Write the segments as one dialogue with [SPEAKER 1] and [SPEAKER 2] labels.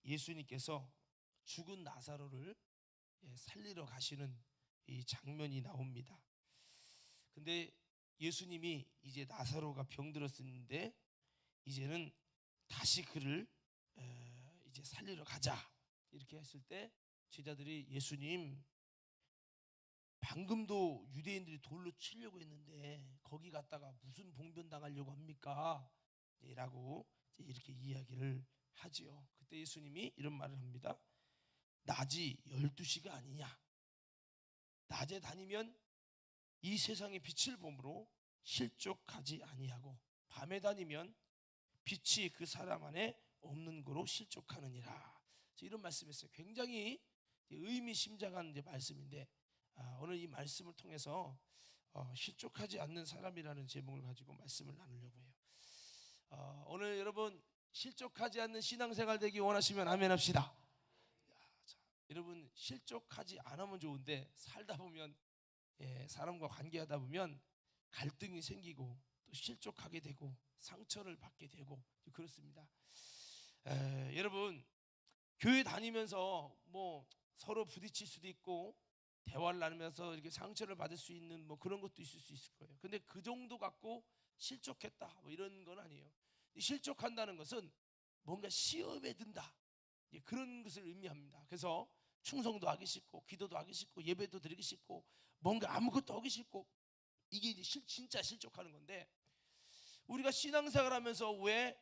[SPEAKER 1] 예수님께서 죽은 나사로를 살리러 가시는 이 장면이 나옵니다. 근데 예수님이 이제 나사로가 병들었는데 이제는 다시 그를 이제 살리러 가자 이렇게 했을 때 제자들이 예수님, 방금도 유대인들이 돌로 치려고 했는데 거기 갔다가 무슨 봉변 당하려고 합니까? 라고 이렇게 이야기를 하지요. 그때 예수님이 이런 말을 합니다. 낮이 12시가 아니냐? 낮에 다니면 이 세상의 빛을 보므로 실족하지 아니하고 밤에 다니면 빛이 그 사람 안에 없는 거로 실족하느니라. 이런 말씀했어요. 굉장히 의미심장한 말씀인데 오늘 이 말씀을 통해서 실족하지 않는 사람이라는 제목을 가지고 말씀을 나누려고 해요. 오늘 여러분 실족하지 않는 신앙생활 되기 원하시면 아멘 합시다. 여러분 실족하지 않으면 좋은데 살다 보면 사람과 관계하다 보면 갈등이 생기고 또 실족하게 되고 상처를 받게 되고 그렇습니다. 여러분 교회 다니면서 뭐 서로 부딪힐 수도 있고 대화를 나누면서 이렇게 상처를 받을 수 있는 뭐 그런 것도 있을 수 있을 거예요. 근데 그 정도 갖고 실족했다 뭐 이런 건 아니에요. 실족한다는 것은 뭔가 시험에 든다 그런 것을 의미합니다. 그래서 충성도 하기 싫고 기도도 하기 싫고 예배도 드리기 싫고 뭔가 아무것도 하기 싫고 이게 이제 진짜 실족하는 건데, 우리가 신앙생활 하면서 왜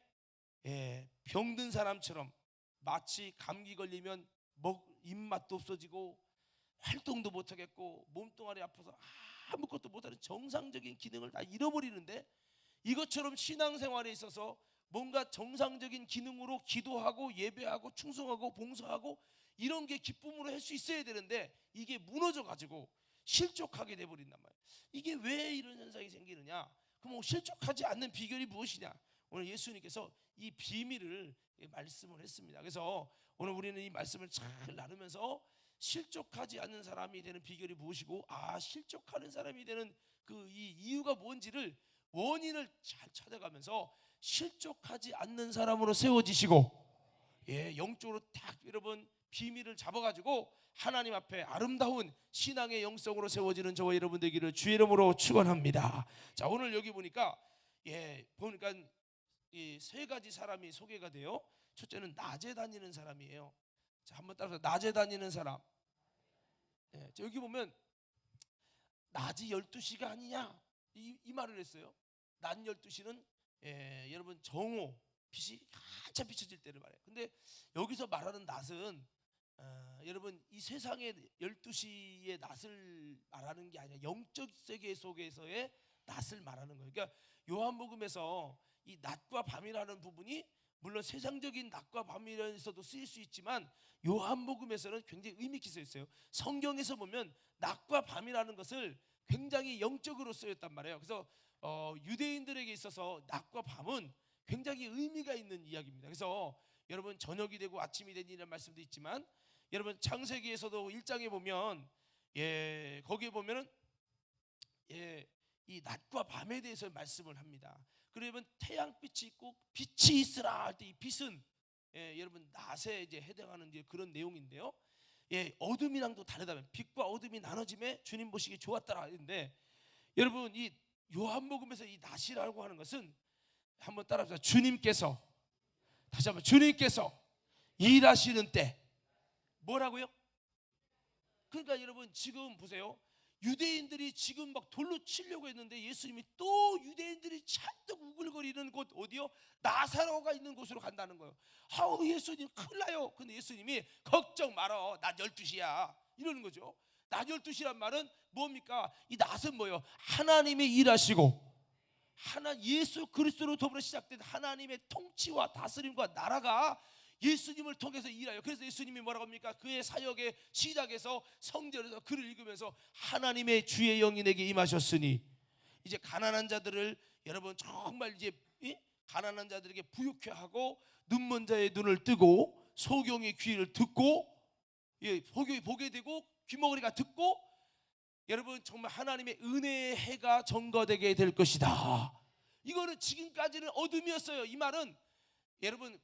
[SPEAKER 1] 병든 사람처럼 마치 감기 걸리면 입맛도 없어지고 활동도 못하겠고 몸뚱아리 아파서 아무것도 못하는 정상적인 기능을 다 잃어버리는데, 이것처럼 신앙생활에 있어서 뭔가 정상적인 기능으로 기도하고 예배하고 충성하고 봉사하고 이런 게 기쁨으로 할 수 있어야 되는데 이게 무너져가지고 실족하게 돼버린단 말이에요. 이게 왜 이런 현상이 생기느냐? 그럼 실족하지 않는 비결이 무엇이냐? 오늘 예수님께서 이 비밀을 말씀을 했습니다. 그래서 오늘 우리는 이 말씀을 잘 나누면서 실족하지 않는 사람이 되는 비결이 무엇이고 실족하는 사람이 되는 그 이 이유가 뭔지를 원인을 잘 찾아가면서 실족하지 않는 사람으로 세워지시고 영적으로 딱 여러분 비밀을 잡아가지고 하나님 앞에 아름다운 신앙의 영성으로 세워지는 저와 여러분 되기를 주의 이름으로 축원합니다. 자, 오늘 여기 보니까 이 세 가지 사람이 소개가 돼요. 첫째는 낮에 다니는 사람이에요. 자, 한번 따라서 낮에 다니는 사람. 여기 보면 낮이 12시가 아니냐 이 말을 했어요. 낮 12시는 여러분 정오 빛이 한참 비춰질 때를 말해요. 근데 여기서 말하는 낮은 여러분 이 세상의 12시의 낮을 말하는 게 아니라 영적 세계 속에서의 낮을 말하는 거예요. 그러니까 요한복음에서 이 낮과 밤이라는 부분이 물론 세상적인 낮과 밤이라서도 쓰일 수 있지만 요한복음에서는 굉장히 의미 있게 쓰였어요. 성경에서 보면 낮과 밤이라는 것을 굉장히 영적으로 쓰였단 말이에요. 그래서 유대인들에게 있어서 낮과 밤은 굉장히 의미가 있는 이야기입니다. 그래서 여러분 저녁이 되고 아침이 되니라는 말씀도 있지만 여러분 창세기에서도 1장에 보면 거기에 보면은 이 낮과 밤에 대해서 말씀을 합니다. 그러면 태양빛이 있고 빛이 있으라 할 때 이 빛은 여러분 낮에 이제 해당하는 이제 그런 내용인데요. 어둠이랑도 다르다면 빛과 어둠이 나눠짐에 주님 보시기 좋았더라 했는데, 여러분 이 요한복음에서 이 낮이라고 하는 것은 한번 따라합시다. 주님께서, 다시 한번, 주님께서 일하시는 때 뭐라고요? 그러니까 여러분 지금 보세요. 유대인들이 지금 막 돌로 치려고 했는데 예수님이 또 유대인들이 잔뜩 우글거리는 곳 어디요? 나사로가 있는 곳으로 간다는 거예요. 예수님 큰일 나요. 근데 예수님이 걱정 말어, 낮 12시야 이러는 거죠. 낮 12시란 말은 뭡니까? 이 낮은 뭐예요? 하나님이 일하시고 예수 그리스도로 더불어 시작된 하나님의 통치와 다스림과 나라가 예수님을 통해서 일하여. 그래서 예수님이 뭐라고 합니까? 그의 사역의 시작에서 성전에서 글을 읽으면서 하나님의 주의 영이 내게 임하셨으니 이제 가난한 자들을 여러분 정말 이제 가난한 자들에게 부유케 하고 눈먼 자의 눈을 뜨고 소경의 귀를 듣고 소경이 보게 되고 귀머거리가 듣고 여러분 정말 하나님의 은혜의 해가 전거되게 될 것이다. 이거는 지금까지는 어둠이었어요. 이 말은 여러분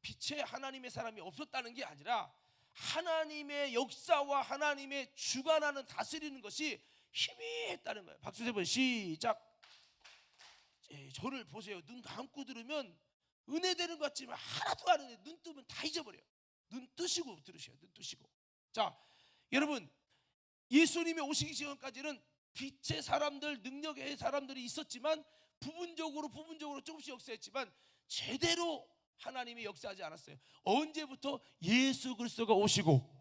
[SPEAKER 1] 빛의 하나님의 사람이 없었다는 게 아니라 하나님의 역사와 하나님의 주관하는 다스리는 것이 희미했다는 거예요. 박수 세 번 시작. 저를 보세요. 눈 감고 들으면 은혜되는 것 같지만 하나도 안 은혜. 눈 뜨면 다 잊어버려요. 눈 뜨시고 들으셔요. 눈 뜨시고. 자, 여러분, 예수님이 오시기 전까지는 빛의 사람들, 능력의 사람들이 있었지만 부분적으로 조금씩 역사했지만 제대로 하나님이 역사하지 않았어요. 언제부터? 예수 그리스도가 오시고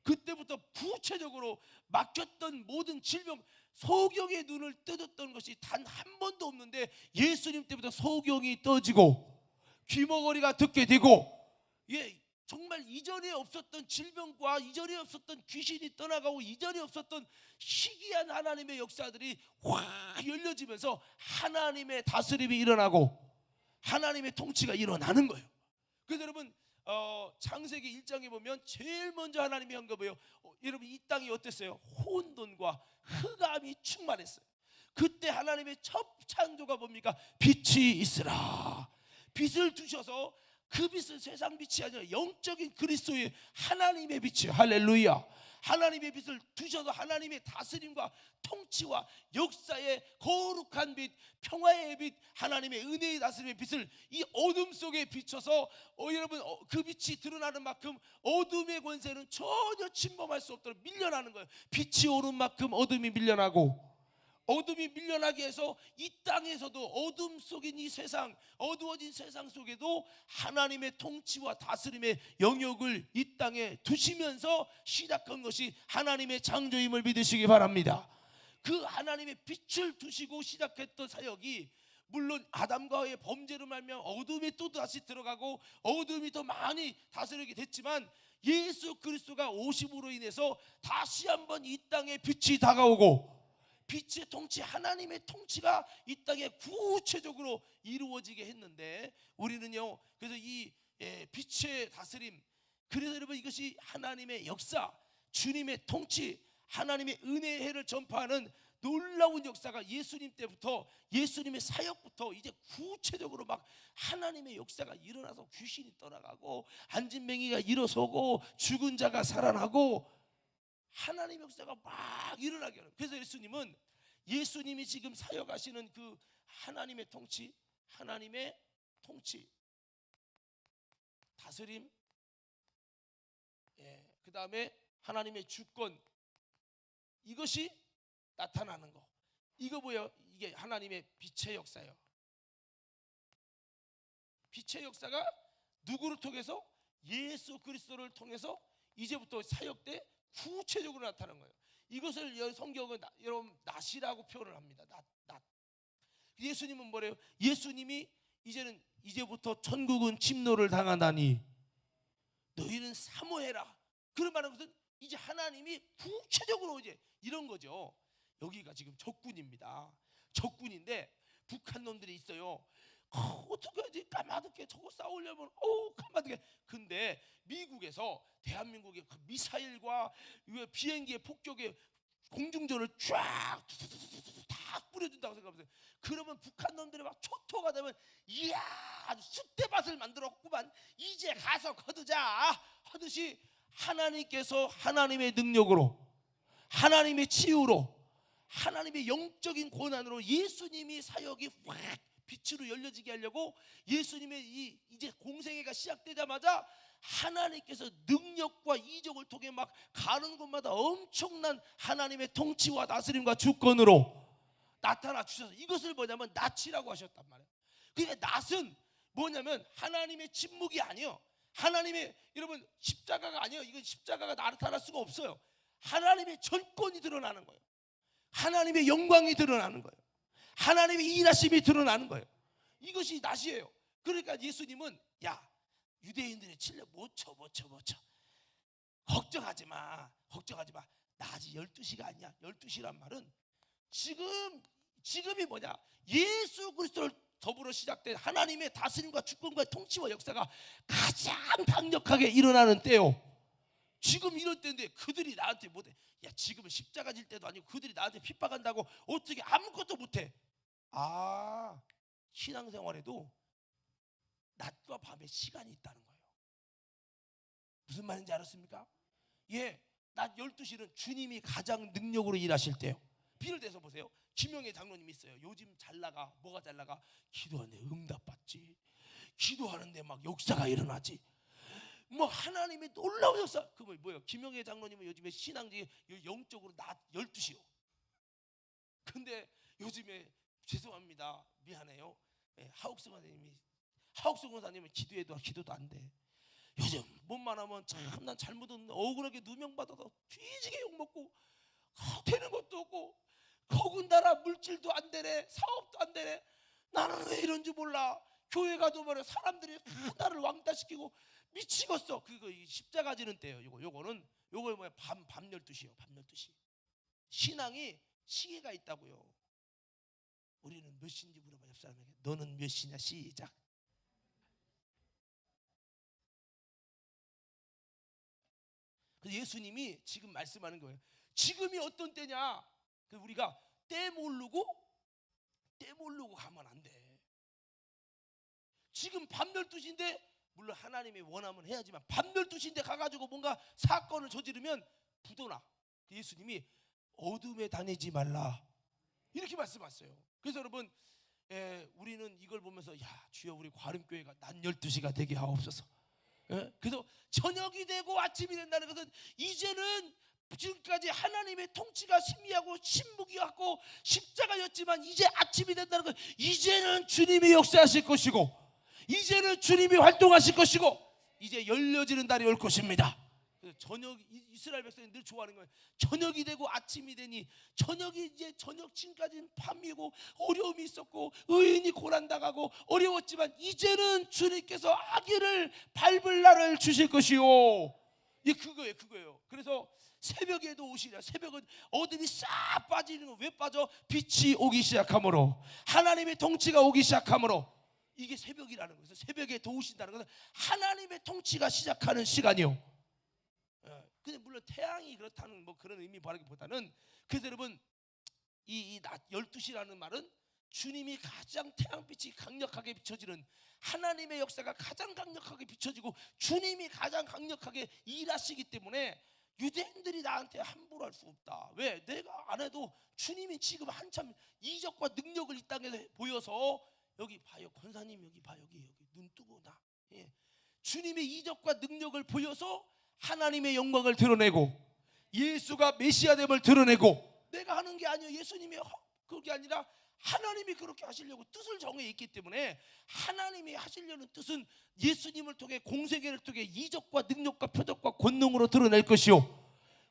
[SPEAKER 1] 그때부터 구체적으로 막혔던 모든 질병, 소경의 눈을 뜯었던 것이 단 한 번도 없는데 예수님 때부터 소경이 떠지고 귀머거리가 듣게 되고, 정말 이전에 없었던 질병과 이전에 없었던 귀신이 떠나가고 이전에 없었던 희귀한 하나님의 역사들이 확 열려지면서 하나님의 다스림이 일어나고 하나님의 통치가 일어나는 거예요. 그래서 여러분, 창세기 1장에 보면 제일 먼저 하나님이 한 거 뭐예요? 여러분, 이 땅이 어땠어요? 혼돈과 흑암이 충만했어요. 그때 하나님의 첫 창조가 뭡니까? 빛이 있으라. 빛을 두셔서 그 빛은 세상 빛이 아니라 영적인 그리스도의 하나님의 빛이에요. 할렐루야. 하나님의 빛을 두셔서 하나님의 다스림과 통치와 역사의 거룩한 빛, 평화의 빛, 하나님의 은혜의 다스림의 빛을 이 어둠 속에 비춰서 여러분, 그 빛이 드러나는 만큼 어둠의 권세는 전혀 침범할 수 없도록 밀려나는 거예요. 빛이 오른 만큼 어둠이 밀려나고, 어둠이 밀려나게 해서 이 땅에서도 어둠 속인 이 세상, 어두워진 세상 속에도 하나님의 통치와 다스림의 영역을 이 땅에 두시면서 시작한 것이 하나님의 창조임을 믿으시기 바랍니다. 그 하나님의 빛을 두시고 시작했던 사역이, 물론 아담과 하와의 범죄로 말미암아 어둠이 또 다시 들어가고 어둠이 더 많이 다스리게 됐지만, 예수 그리스도가 오심으로 인해서 다시 한번 이 땅에 빛이 다가오고 빛의 통치, 하나님의 통치가 이 땅에 구체적으로 이루어지게 했는데, 우리는요, 그래서 이 빛의 다스림, 그래서 여러분, 이것이 하나님의 역사, 주님의 통치, 하나님의 은혜의 해를 전파하는 놀라운 역사가 예수님 때부터, 예수님의 사역부터 이제 구체적으로 막 하나님의 역사가 일어나서 귀신이 떠나가고 안진뱅이가 일어서고 죽은 자가 살아나고 하나님의 역사가 막 일어나게 하는. 그래서 예수님이 지금 사역하시는 그 하나님의 통치, 다스림, 그 다음에 하나님의 주권, 이것이 나타나는 거. 이거 뭐예요? 이게 하나님의 빛의 역사예요. 빛의 역사가 누구를 통해서? 예수 그리스도를 통해서 이제부터 사역 때 구체적으로 나타나는 거예요. 이것을 성경은 여러분 낫이라고 표현을 합니다. 낫. 예수님은 뭐래요? 예수님이 이제부터 천국은 침노를 당하나니 너희는 사모해라. 그런 말은 것은 이제 하나님이 구체적으로 이제 이런 거죠. 여기가 지금 적군입니다. 적군인데 북한 놈들이 있어요. 어떻게 하지? 까마득해. 저거 싸우려면 까마득해. 근데 미국에서 대한민국의 미사일과 비행기의 폭격에 공중전을 쫙 다 뿌려준다고 생각하세요. 그러면 북한 놈들이 막 초토가 되면, 이야, 아주 쑥대밭을 만들었구만, 이제 가서 거두자 하듯이, 하나님께서 하나님의 능력으로, 하나님의 치유로, 하나님의 영적인 권한으로 예수님이 사역이 확 빛으로 열려지게 하려고, 예수님의 이제 공생애가 시작되자마자 하나님께서 능력과 이적을 통해 막 가는 곳마다 엄청난 하나님의 통치와 다스림과 주권으로 나타나 주셔서, 이것을 뭐냐면 낫이라고 하셨단 말이에요. 그러니까 낫은 뭐냐면 하나님의 침묵이 아니에요. 하나님의, 여러분, 십자가가 아니에요. 이건 십자가가 나타날 수가 없어요. 하나님의 전권이 드러나는 거예요. 하나님의 영광이 드러나는 거예요. 하나님의 일하심이 드러나는 거예요. 이것이 낫이에요. 그러니까 예수님은, 야, 유대인들의 칠려 못 쳐. 걱정하지 마. 낮이 12시가 아니야. 12시란 말은 지금이 뭐냐? 예수 그리스도를 더불어 시작된 하나님의 다스림과 주권과 통치와 역사가 가장 강력하게 일어나는 때요. 지금 이럴 때인데 그들이 나한테 못해. 야, 지금은 십자가 질 때도 아니고 그들이 나한테 핍박한다고 어떻게 아무것도 못해. 신앙생활에도 낮과 밤에 시간이 있다는 거예요. 무슨 말인지 알았습니까? 예, 낮 12시는 주님이 가장 능력으로 일하실 때요. 비를 대서 보세요. 김영애 장로님 있어요. 요즘 잘 나가. 뭐가 잘 나가? 기도하는데 응답받지. 기도하는데 막 역사가 일어나지. 뭐 하나님의 놀라운 역사. 그 뭐예요? 김영애 장로님은 요즘에 신앙적인 영적으로 낮 12시요. 근데 요즘에 죄송합니다. 미안해요. 하옥승 원사님은 기도도 안 돼. 요즘 몸만 하면 참 난 잘못은 억울하게 누명받아서 뒤지게 욕먹고 되는 것도 없고 더군다나 물질도 안 되네, 사업도 안 되네. 나는 왜 이런지 몰라. 교회 가도 말이야 사람들이 나를 왕따시키고 미치겠어. 그거 십자가 지는 때예요. 요거는 뭐야? 밤 12시요. 밤 12시. 신앙이 시계가 있다고요. 우리는 몇 시인지 물어봐. 옆 사람에게. 너는 몇 시냐? 시작. 그래서 예수님이 지금 말씀하는 거예요. 지금이 어떤 때냐? 우리가 때 모르고 가면 안 돼. 지금 밤 12시인데 물론 하나님이 원하면 해야지만 밤 12시인데 가가지고 뭔가 사건을 저지르면 부도나. 예수님이 어둠에 다니지 말라 이렇게 말씀하셨어요. 그래서 여러분 우리는 이걸 보면서 야 주여 우리 과림교회가 낮 12시가 되게 하옵소서. 그래서 저녁이 되고 아침이 된다는 것은 이제는 지금까지 하나님의 통치가 심의하고 신무기하고 십자가였지만 이제 아침이 된다는 것, 이제는 주님이 역사하실 것이고 이제는 주님이 활동하실 것이고 이제 열려지는 날이 올 것입니다. 그래서 이스라엘 백성이 늘 좋아하는 거예요. 저녁이 되고 아침이 되니 저녁이 이제 저녁쯤까지는 밤이고 어려움이 있었고 의인이 고난당하고 어려웠지만 이제는 주님께서 아기를 밟을 날을 주실 것이요. 이 그거예요. 그래서 새벽에도 오시랴. 새벽은 어둠이 싹 빠지는 거. 왜 빠져? 빛이 오기 시작하므로, 하나님의 통치가 오기 시작하므로. 이게 새벽이라는 거예요. 새벽에 도우신다는 것은 하나님의 통치가 시작하는 시간이요. 근데 물론 태양이 그렇다는 뭐 그런 의미 바라기보다는, 그래서 여러분 이 낮 12시라는 말은 주님이 가장 태양빛이 강력하게 비춰지는, 하나님의 역사가 가장 강력하게 비춰지고 주님이 가장 강력하게 일하시기 때문에 유대인들이 나한테 함부로 할 수 없다. 왜? 내가 안 해도 주님이 지금 한참 이적과 능력을 이 땅에 보여서, 여기 봐요 권사님, 여기 봐, 여기 눈 뜨고 나, 주님의 이적과 능력을 보여서 하나님의 영광을 드러내고 예수가 메시아됨을 드러내고, 내가 하는 게 아니에요. 예수님이 그게 아니라 하나님이 그렇게 하시려고 뜻을 정해 있기 때문에, 하나님이 하시려는 뜻은 예수님을 통해 공생애를 통해 이적과 능력과 표적과 권능으로 드러낼 것이요.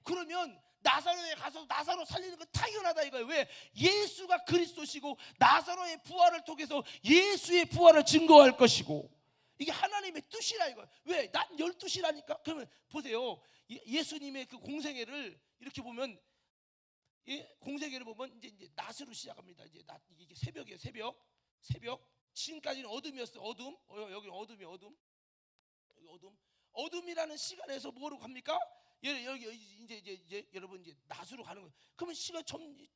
[SPEAKER 1] 그러면 나사로에 가서 나사로 살리는 건 당연하다 이거예요. 왜? 예수가 그리스도시고 나사로의 부활을 통해서 예수의 부활을 증거할 것이고, 이게 하나님의 뜻이라 이거예요. 왜? 낮 12시라니까. 그러면 보세요. 예수님의 그 공생애를 이렇게 보면, 공생애를 보면 이제 낮으로 시작합니다. 이게 새벽이에요. 새벽. 지금까지는 어둠이었어요. 어둠. 여기 어둠이에요. 어둠이라는 시간에서 뭐로 갑니까? 여기 이제 여러분 이제 낮으로 가는 거예요. 그러면 시간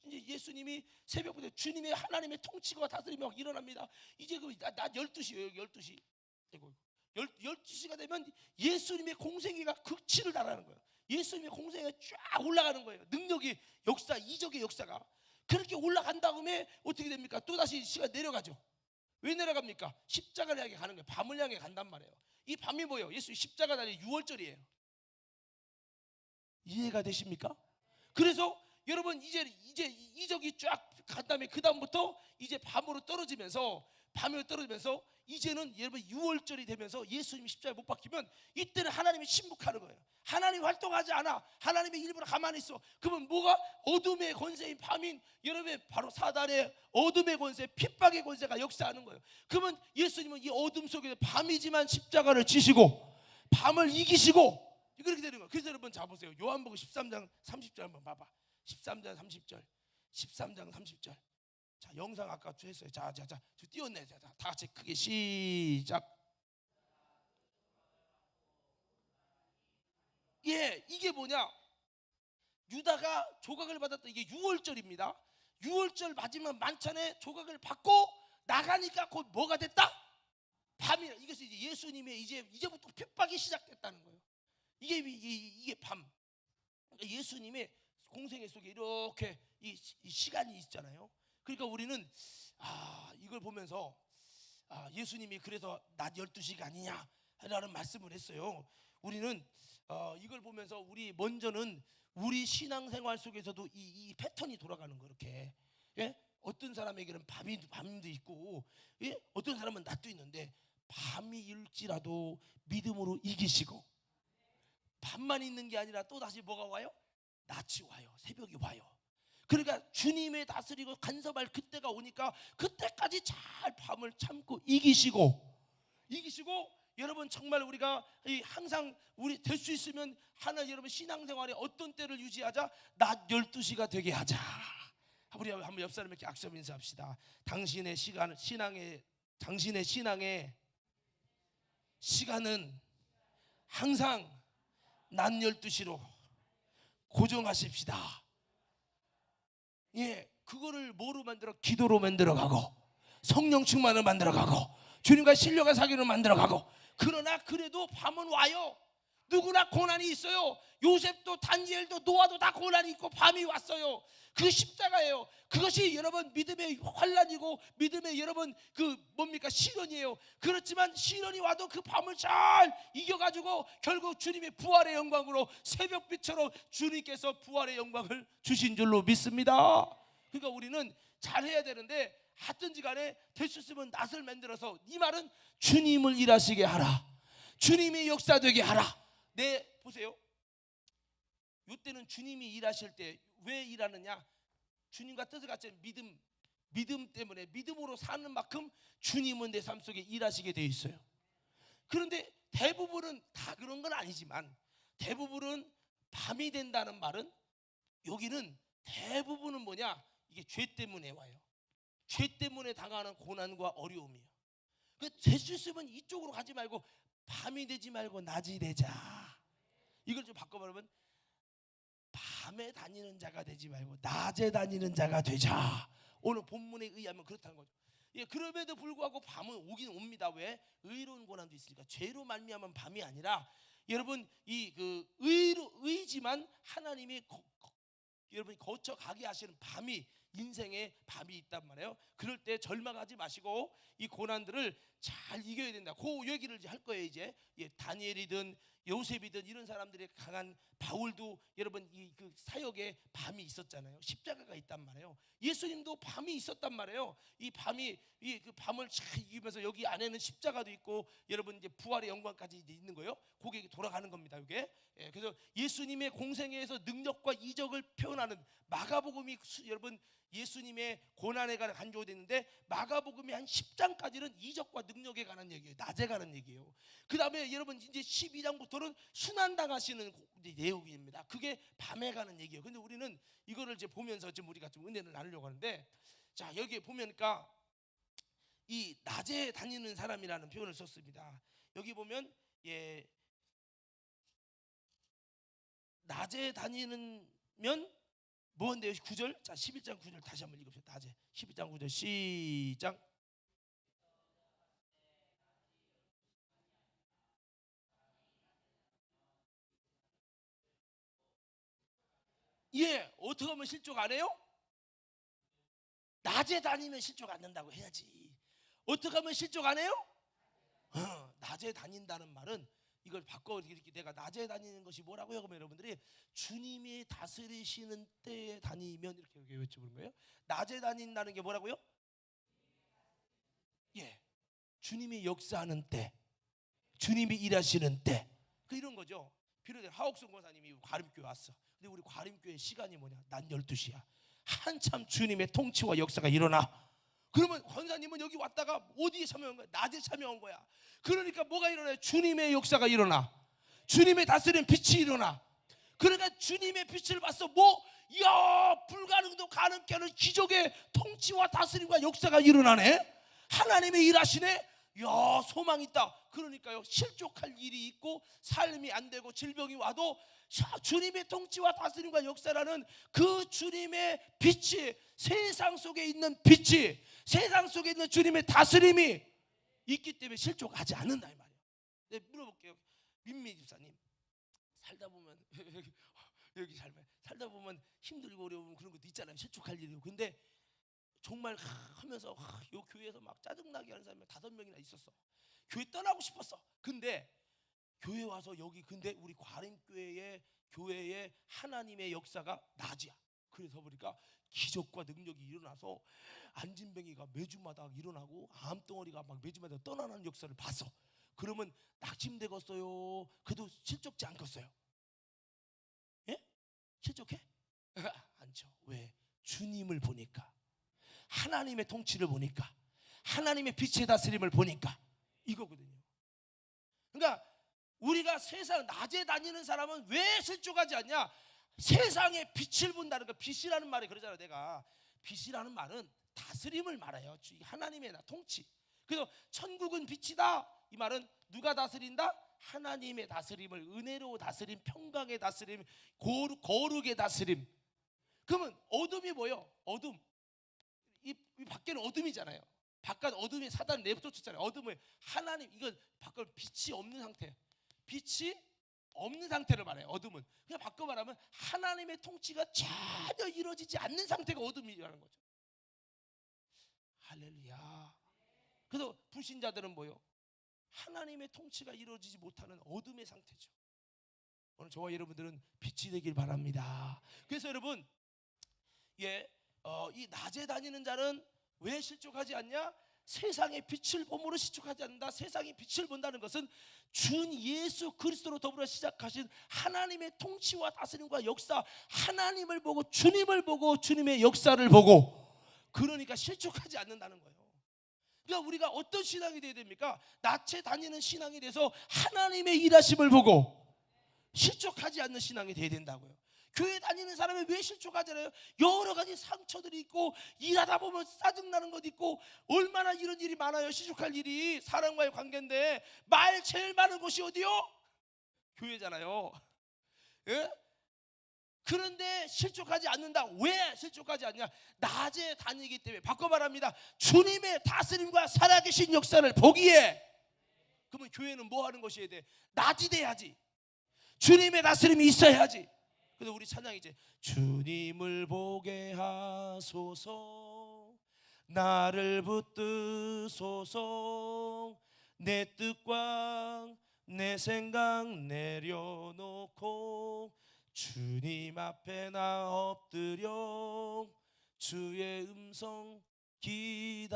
[SPEAKER 1] 이제 예수님이 새벽부터 주님의 하나님의 통치가 다스림이 막 일어납니다. 이제 낮 12시예요. 12시. 12시가 되면 예수님의 공생애가 극치를 달하는 거예요. 예수님의 공생애가 쫙 올라가는 거예요. 능력이, 역사, 이적의 역사가 그렇게 올라간 다음에 어떻게 됩니까? 또다시 시간 내려가죠. 왜 내려갑니까? 십자가를 향해 가는 거예요. 밤을 향해 간단 말이에요. 이 밤이 뭐예요? 예수 십자가 날이 6월절이에요. 이해가 되십니까? 그래서 여러분 이제 이적이 쫙 간 다음에 그 다음부터 이제 밤으로 떨어지면서 이제는 여러분 6월절이 되면서 예수님이 십자가에 못 박히면 이때는 하나님이 침묵하는 거예요. 하나님이 활동하지 않아. 하나님의 일부러 가만히 있어. 그러면 뭐가? 어둠의 권세인 밤인 여러분, 바로 사단의 어둠의 권세, 핍박의 권세가 역사하는 거예요. 그러면 예수님은 이 어둠 속에서 밤이지만 십자가를 지시고 밤을 이기시고 그렇게 되는 거예요. 그래서 여러분 자 보세요. 요한복음 13장 30절 한번 봐봐. 13장 30절. 자, 영상 아까 했어요. 자, 저 띄웠네. 자, 다 같이 크게 시작. 이게 뭐냐? 유다가 조각을 받았다. 이게 6월절입니다. 6월절 마지막 만찬에 조각을 받고 나가니까 곧 뭐가 됐다? 밤이라. 이것이 이제 예수님의 이제부터 핍박이 시작됐다는 거예요. 이게 밤. 그러니까 예수님의 공생애 속에 이렇게 이 시간이 있잖아요. 그러니까 우리는 이걸 보면서 예수님이 그래서 낮 12시가 아니냐 라는 말씀을 했어요. 우리는 이걸 보면서 우리 먼저는 우리 신앙생활 속에서도 이 패턴이 돌아가는 거 이렇게. 예? 어떤 사람에게는 밤도 있고, 예? 어떤 사람은 낮도 있는데 밤이 일지라도 믿음으로 이기시고, 밤만 있는 게 아니라 또 다시 뭐가 와요? 낮이 와요. 새벽이 와요. 그러니까 주님의 다스리고 간섭할 그때가 오니까 그때까지 잘 밤을 참고 이기시고 여러분 정말 우리가 항상 우리 될 수 있으면 하나 여러분 신앙생활에 어떤 때를 유지하자? 낮 12시가 되게 하자. 우리 한번 옆 사람에게 악수 인사합시다. 당신의 신앙의 시간은 항상 낮 12시로 고정하십시다. 예, 그거를 뭐로 만들어? 기도로 만들어가고, 성령 충만을 만들어가고, 주님과 신령한 사귐을 만들어가고. 그러나 그래도 밤은 와요. 누구나 고난이 있어요. 요셉도 다니엘도 노아도 다 고난이 있고 밤이 왔어요. 그 십자가예요. 그것이 여러분 믿음의 환란이고 믿음의 여러분 시련이에요. 그렇지만 시련이 와도 그 밤을 잘 이겨가지고 결국 주님의 부활의 영광으로 새벽빛처럼 주님께서 부활의 영광을 주신 줄로 믿습니다. 그러니까 우리는 잘해야 되는데 하든지 간에 될 수 있으면 낯을 만들어서, 이 말은 주님을 일하시게 하라, 주님이 역사되게 하라. 보세요. 이때는 주님이 일하실 때 왜 일하느냐? 주님과 뜻을 같이 믿음 때문에, 믿음으로 사는 만큼 주님은 내 삶 속에 일하시게 되어 있어요. 그런데 대부분은 다 그런 건 아니지만 대부분은 밤이 된다는 말은, 여기는 대부분은 뭐냐? 이게 죄 때문에 와요. 죄 때문에 당하는 고난과 어려움이에요. 될 수 있으면 이쪽으로 가지 말고 밤이 되지 말고 낮이 되자. 이걸 좀 바꿔보면 밤에 다니는 자가 되지 말고 낮에 다니는 자가 되자. 오늘 본문에 의하면 그렇다는 거죠. 예, 그럼에도 불구하고 밤은 오긴 옵니다. 왜? 의로운 고난도 있으니까. 죄로 말미암은 밤이 아니라 여러분 의지만 하나님이 여러분이 거쳐가게 하시는 밤이, 인생에 밤이 있단 말이에요. 그럴 때 절망하지 마시고 이 고난들을 잘 이겨야 된다. 그 얘기를 할 거예요. 이제 다니엘이든 요셉이든 이런 사람들의 강한, 바울도 여러분 그 사역에 밤이 있었잖아요. 십자가가 있단 말이에요. 예수님도 밤이 있었단 말이에요. 이 밤이 그 밤을 잘 이기면서 여기 안에는 십자가도 있고 여러분 이제 부활의 영광까지 이제 있는 거예요. 그게 돌아가는 겁니다. 이게. 그래서 예수님의 공생애에서 능력과 이적을 표현하는 마가복음이 여러분 예수님의 고난에 관한 간주되는데, 마가복음이 한 10장까지는 이적과 능력에 관한 얘기예요. 낮에 관한 얘기예요. 그 다음에 여러분 이제 12장부터는 순환당하시는 내용입니다. 그게 밤에 가는 얘기예요. 근데 우리는 이거를 이제 보면서 지금 우리가 좀 은혜를 나누려고 하는데, 자 여기에 보니까 이 낮에 다니는 사람이라는 표현을 썼습니다. 여기 보면 낮에 다니면 뭔데요? 9절. 자 11장 9절 다시 한번 읽읍시다. 낮에 12장 9절 시작. 예, 어떻게 하면 실족 안 해요? 낮에 다니면 실족 안 된다고 해야지. 어떻게 하면 실족 안 해요? 낮에 다닌다는 말은, 이걸 바꿔 이렇게 내가 낮에 다니는 것이 뭐라고요? 그러면 여러분들이 주님이 다스리시는 때에 다니면 이렇게 외쳐보는 거예요. 낮에 다닌다는 게 뭐라고요? 예, 주님이 역사하는 때, 주님이 일하시는 때, 이런 거죠. 비로소 하옥순 권사님이 과림교회 왔어. 근데 우리 과림교회 시간이 뭐냐? 낮 12시야. 한참 주님의 통치와 역사가 일어나. 그러면 권사님은 여기 왔다가 어디에 참여한 거야? 낮에 참여한 거야. 그러니까 뭐가 일어나요? 주님의 역사가 일어나. 주님의 다스리는 빛이 일어나. 그러니까 주님의 빛을 봤어. 불가능도 가능케 하는 기적의 통치와 다스림과 역사가 일어나네. 하나님의 일하시네. 소망이 있다. 그러니까요, 실족할 일이 있고 삶이 안 되고 질병이 와도 주님의 통치와 다스림과 역사라는 그 주님의 빛이, 세상 속에 있는 빛이, 세상 속에 있는 주님의 다스림이 있기 때문에 실족하지 않는다 이 말이에요. 네, 물어볼게요. 민미 집사님, 살다 보면 여기 잘 봐요. 살다 보면 힘들고 어려우면 그런 것도 있잖아요. 실족할 일이고. 근데 정말 하면서 요 교회에서 막 짜증나게 하는 사람이 5명이나 있었어. 교회 떠나고 싶었어. 근데 교회 와서 여기 근데 우리 과림교회의 교회에 하나님의 역사가 낮이야. 그래서 보니까 기적과 능력이 일어나서 안진뱅이가 매주마다 일어나고 암덩어리가 막 매주마다 떠나는 역사를 봤어. 그러면 낙심되겠어요? 그래도 실족지 않겠어요? 예? 실족해? 않죠. 왜? 주님을 보니까, 하나님의 통치를 보니까, 하나님의 빛의 다스림을 보니까 이거거든요. 그러니까 우리가 세상 낮에 다니는 사람은 왜 실족하지 않냐? 세상에 빛을 본다는 거. 빛이라는 말이 그러잖아요. 내가 빛이라는 말은 다스림을 말해요. 하나님의 통치. 그래서 천국은 빛이다. 이 말은 누가 다스린다? 하나님의 다스림을, 은혜로 다스림, 평강의 다스림, 거룩의 다스림. 그러면 어둠이 뭐예요? 어둠. 이 밖에는 어둠이잖아요. 바깥 어둠이 사단 내쫓았잖아요. 어둠을 하나님, 이건 바깥 빛이 없는 상태. 빛이 없는 상태를 말해요. 어둠은 그냥 바꿔 말하면 하나님의 통치가 전혀 이루어지지 않는 상태가 어둠이라는 거죠. 할렐루야. 그래서 불신자들은 뭐요? 하나님의 통치가 이루어지지 못하는 어둠의 상태죠. 오늘 저와 여러분들은 빛이 되길 바랍니다. 그래서 여러분, 이 낮에 다니는 자는 왜 실족하지 않냐? 세상의 빛을 봄으로 실족하지 않는다. 세상의 빛을 본다는 것은 준 예수 그리스도로 더불어 시작하신 하나님의 통치와 다스림과 역사, 하나님을 보고 주님을 보고 주님의 역사를 보고, 그러니까 실족하지 않는다는 거예요. 그러니까 우리가 어떤 신앙이 되어야 됩니까? 낮에 다니는 신앙이 돼서 하나님의 일하심을 보고 실족하지 않는 신앙이 되어야 된다고요. 교회 다니는 사람이 왜 실족하잖아요. 여러 가지 상처들이 있고, 일하다 보면 짜증나는 것 있고, 얼마나 이런 일이 많아요. 실족할 일이. 사람과의 관계인데 말 제일 많은 곳이 어디요? 교회잖아요. 예? 그런데 실족하지 않는다. 왜 실족하지 않냐? 낮에 다니기 때문에. 바꿔 말합니다. 주님의 다스림과 살아계신 역사를 보기에. 그러면 교회는 뭐 하는 것이어야 돼? 낮이 돼야지. 주님의 다스림이 있어야지. 그래서 우리 찬양이 이제 주님을 보게 하소서, 나를 붙드소서, 내 뜻과 내 생각 내려놓고 주님 앞에 나 엎드려 주의 음성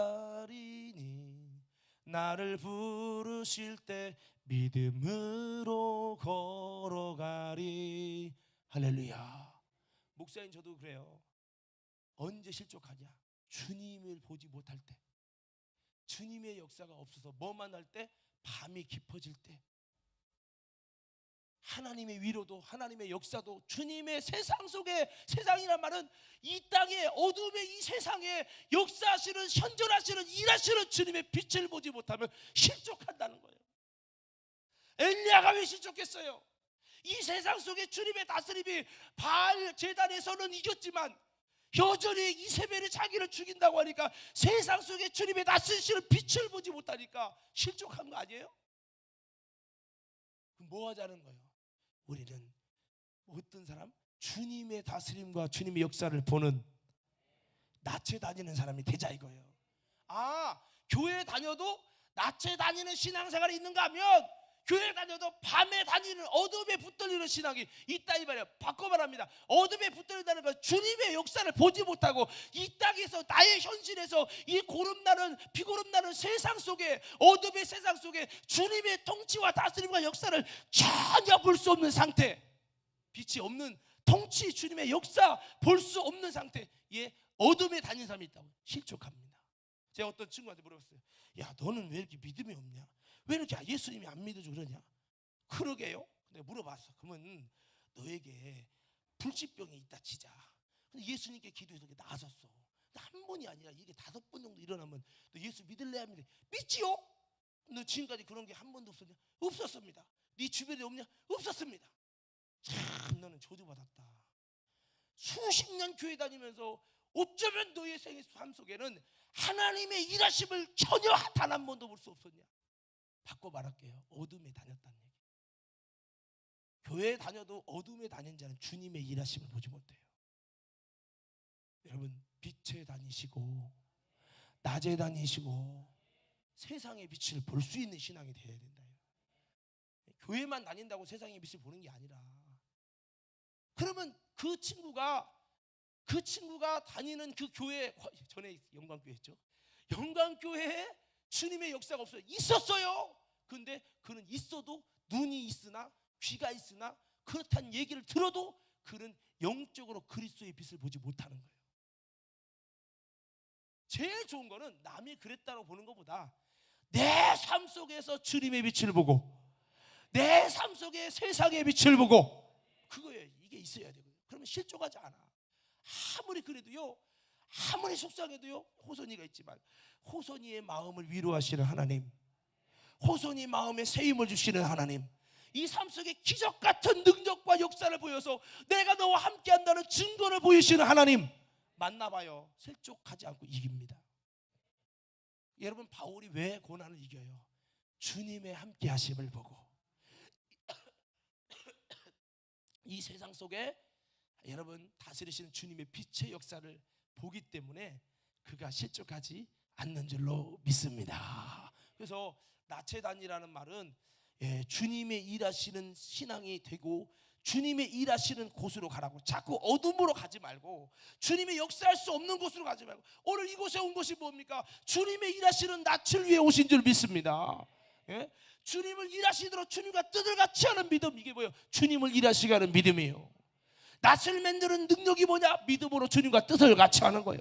[SPEAKER 1] 기다리니, 나를 부르실 때 믿음으로 걸어가리. 할렐루야. 목사님 저도 그래요. 언제 실족하냐? 주님을 보지 못할 때, 주님의 역사가 없어서 뭐만 할 때? 밤이 깊어질 때. 하나님의 위로도, 하나님의 역사도, 주님의 세상 속에, 세상이란 말은 이 땅의 어둠의 이 세상에 역사하시는, 현존하시는, 일하시는 주님의 빛을 보지 못하면 실족한다는 거예요. 엘리야가 왜 실족했어요? 이 세상 속에 주님의 다스림이 바알 제단에서는 이겼지만 여전히 이세벨이 자기를 죽인다고 하니까 세상 속에 주님의 다스리시는 빛을 보지 못하니까 실족한 거 아니에요? 그럼 뭐 하자는 거예요? 우리는 어떤 사람? 주님의 다스림과 주님의 역사를 보는 낮에 다니는 사람이 되자 이거예요. 아, 교회 다녀도 낮에 다니는 신앙생활이 있는가 하면 교회 다녀도 밤에 다니는 어둠에 붙들리는 신앙이 있다 이 말이에요. 바꿔 말합니다. 어둠에 붙들린다는 건 주님의 역사를 보지 못하고 이 땅에서, 나의 현실에서, 이 고름나는 비고름나는 세상 속에, 어둠의 세상 속에 주님의 통치와 다스림과 역사를 전혀 볼 수 없는 상태, 빛이 없는 통치, 주님의 역사 볼 수 없는 상태에 어둠에 다니는 사람이 있다고 실족합니다. 제가 어떤 친구한테 물어봤어요. 야, 너는 왜 이렇게 믿음이 없냐? 왜 이렇게 예수님이 안 믿어주고 그러냐? 그러게요. 내가 물어봤어. 그러면 너에게 불치병이 있다 치자. 근데 예수님께 기도해서 나았었어. 한 번이 아니라 이게 5번 정도 일어나면 너 예수 믿을래 하면 믿지요? 너 지금까지 그런 게 한 번도 없었냐? 없었습니다. 네 주변에 없냐? 없었습니다. 참 너는 저주받았다. 수십 년 교회 다니면서 어쩌면 너의 삶 속에는 하나님의 일하심을 전혀 단 한 번도 볼 수 없었냐? 바꿔 말할게요. 어둠에 다녔다는 얘기. 교회 다녀도 어둠에 다니는 자는 주님의 일하심을 보지 못해요. 여러분, 빛에 다니시고 낮에 다니시고 세상의 빛을 볼 수 있는 신앙이 되어야 된다. 교회만 다닌다고 세상의 빛을 보는 게 아니라, 그러면 그 친구가 다니는 그 교회, 전에 영광교회 했죠. 영광교회에 주님의 역사가 없어요. 있었어요. 그런데 그는 있어도 눈이 있으나 귀가 있으나 그렇다는 얘기를 들어도 그는 영적으로 그리스도의 빛을 보지 못하는 거예요. 제일 좋은 거는 남이 그랬다고 보는 것보다 내 삶 속에서 주님의 빛을 보고 내 삶 속에 세상의 빛을 보고, 그거예요. 이게 있어야 되거든요. 그러면 실족하지 않아. 아무리 그래도요, 아무리 속상해도요, 호선이가 있지만 호선이의 마음을 위로하시는 하나님, 호선이 마음에 세임을 주시는 하나님, 이 삶 속에 기적 같은 능력과 역사를 보여서 내가 너와 함께 한다는 증거를 보이시는 하나님 만나봐요. 실족하지 않고 이깁니다. 여러분, 바울이 왜 고난을 이겨요? 주님의 함께 하심을 보고 이 세상 속에 여러분 다스리시는 주님의 빛의 역사를 보기 때문에 그가 실족하지 않는 줄로 믿습니다. 그래서 나체단이라는 말은 주님의 일하시는 신앙이 되고 주님의 일하시는 곳으로 가라고, 자꾸 어둠으로 가지 말고 주님의 역사할 수 없는 곳으로 가지 말고, 오늘 이곳에 온 것이 뭡니까? 주님의 일하시는 낯을 위해 오신 줄 믿습니다. 예? 주님을 일하시도록 주님과 뜻을 같이 하는 믿음, 이게 뭐예요? 주님을 일하시게 하는 믿음이에요. 낯을 만드는 능력이 뭐냐? 믿음으로 주님과 뜻을 같이 하는 거예요.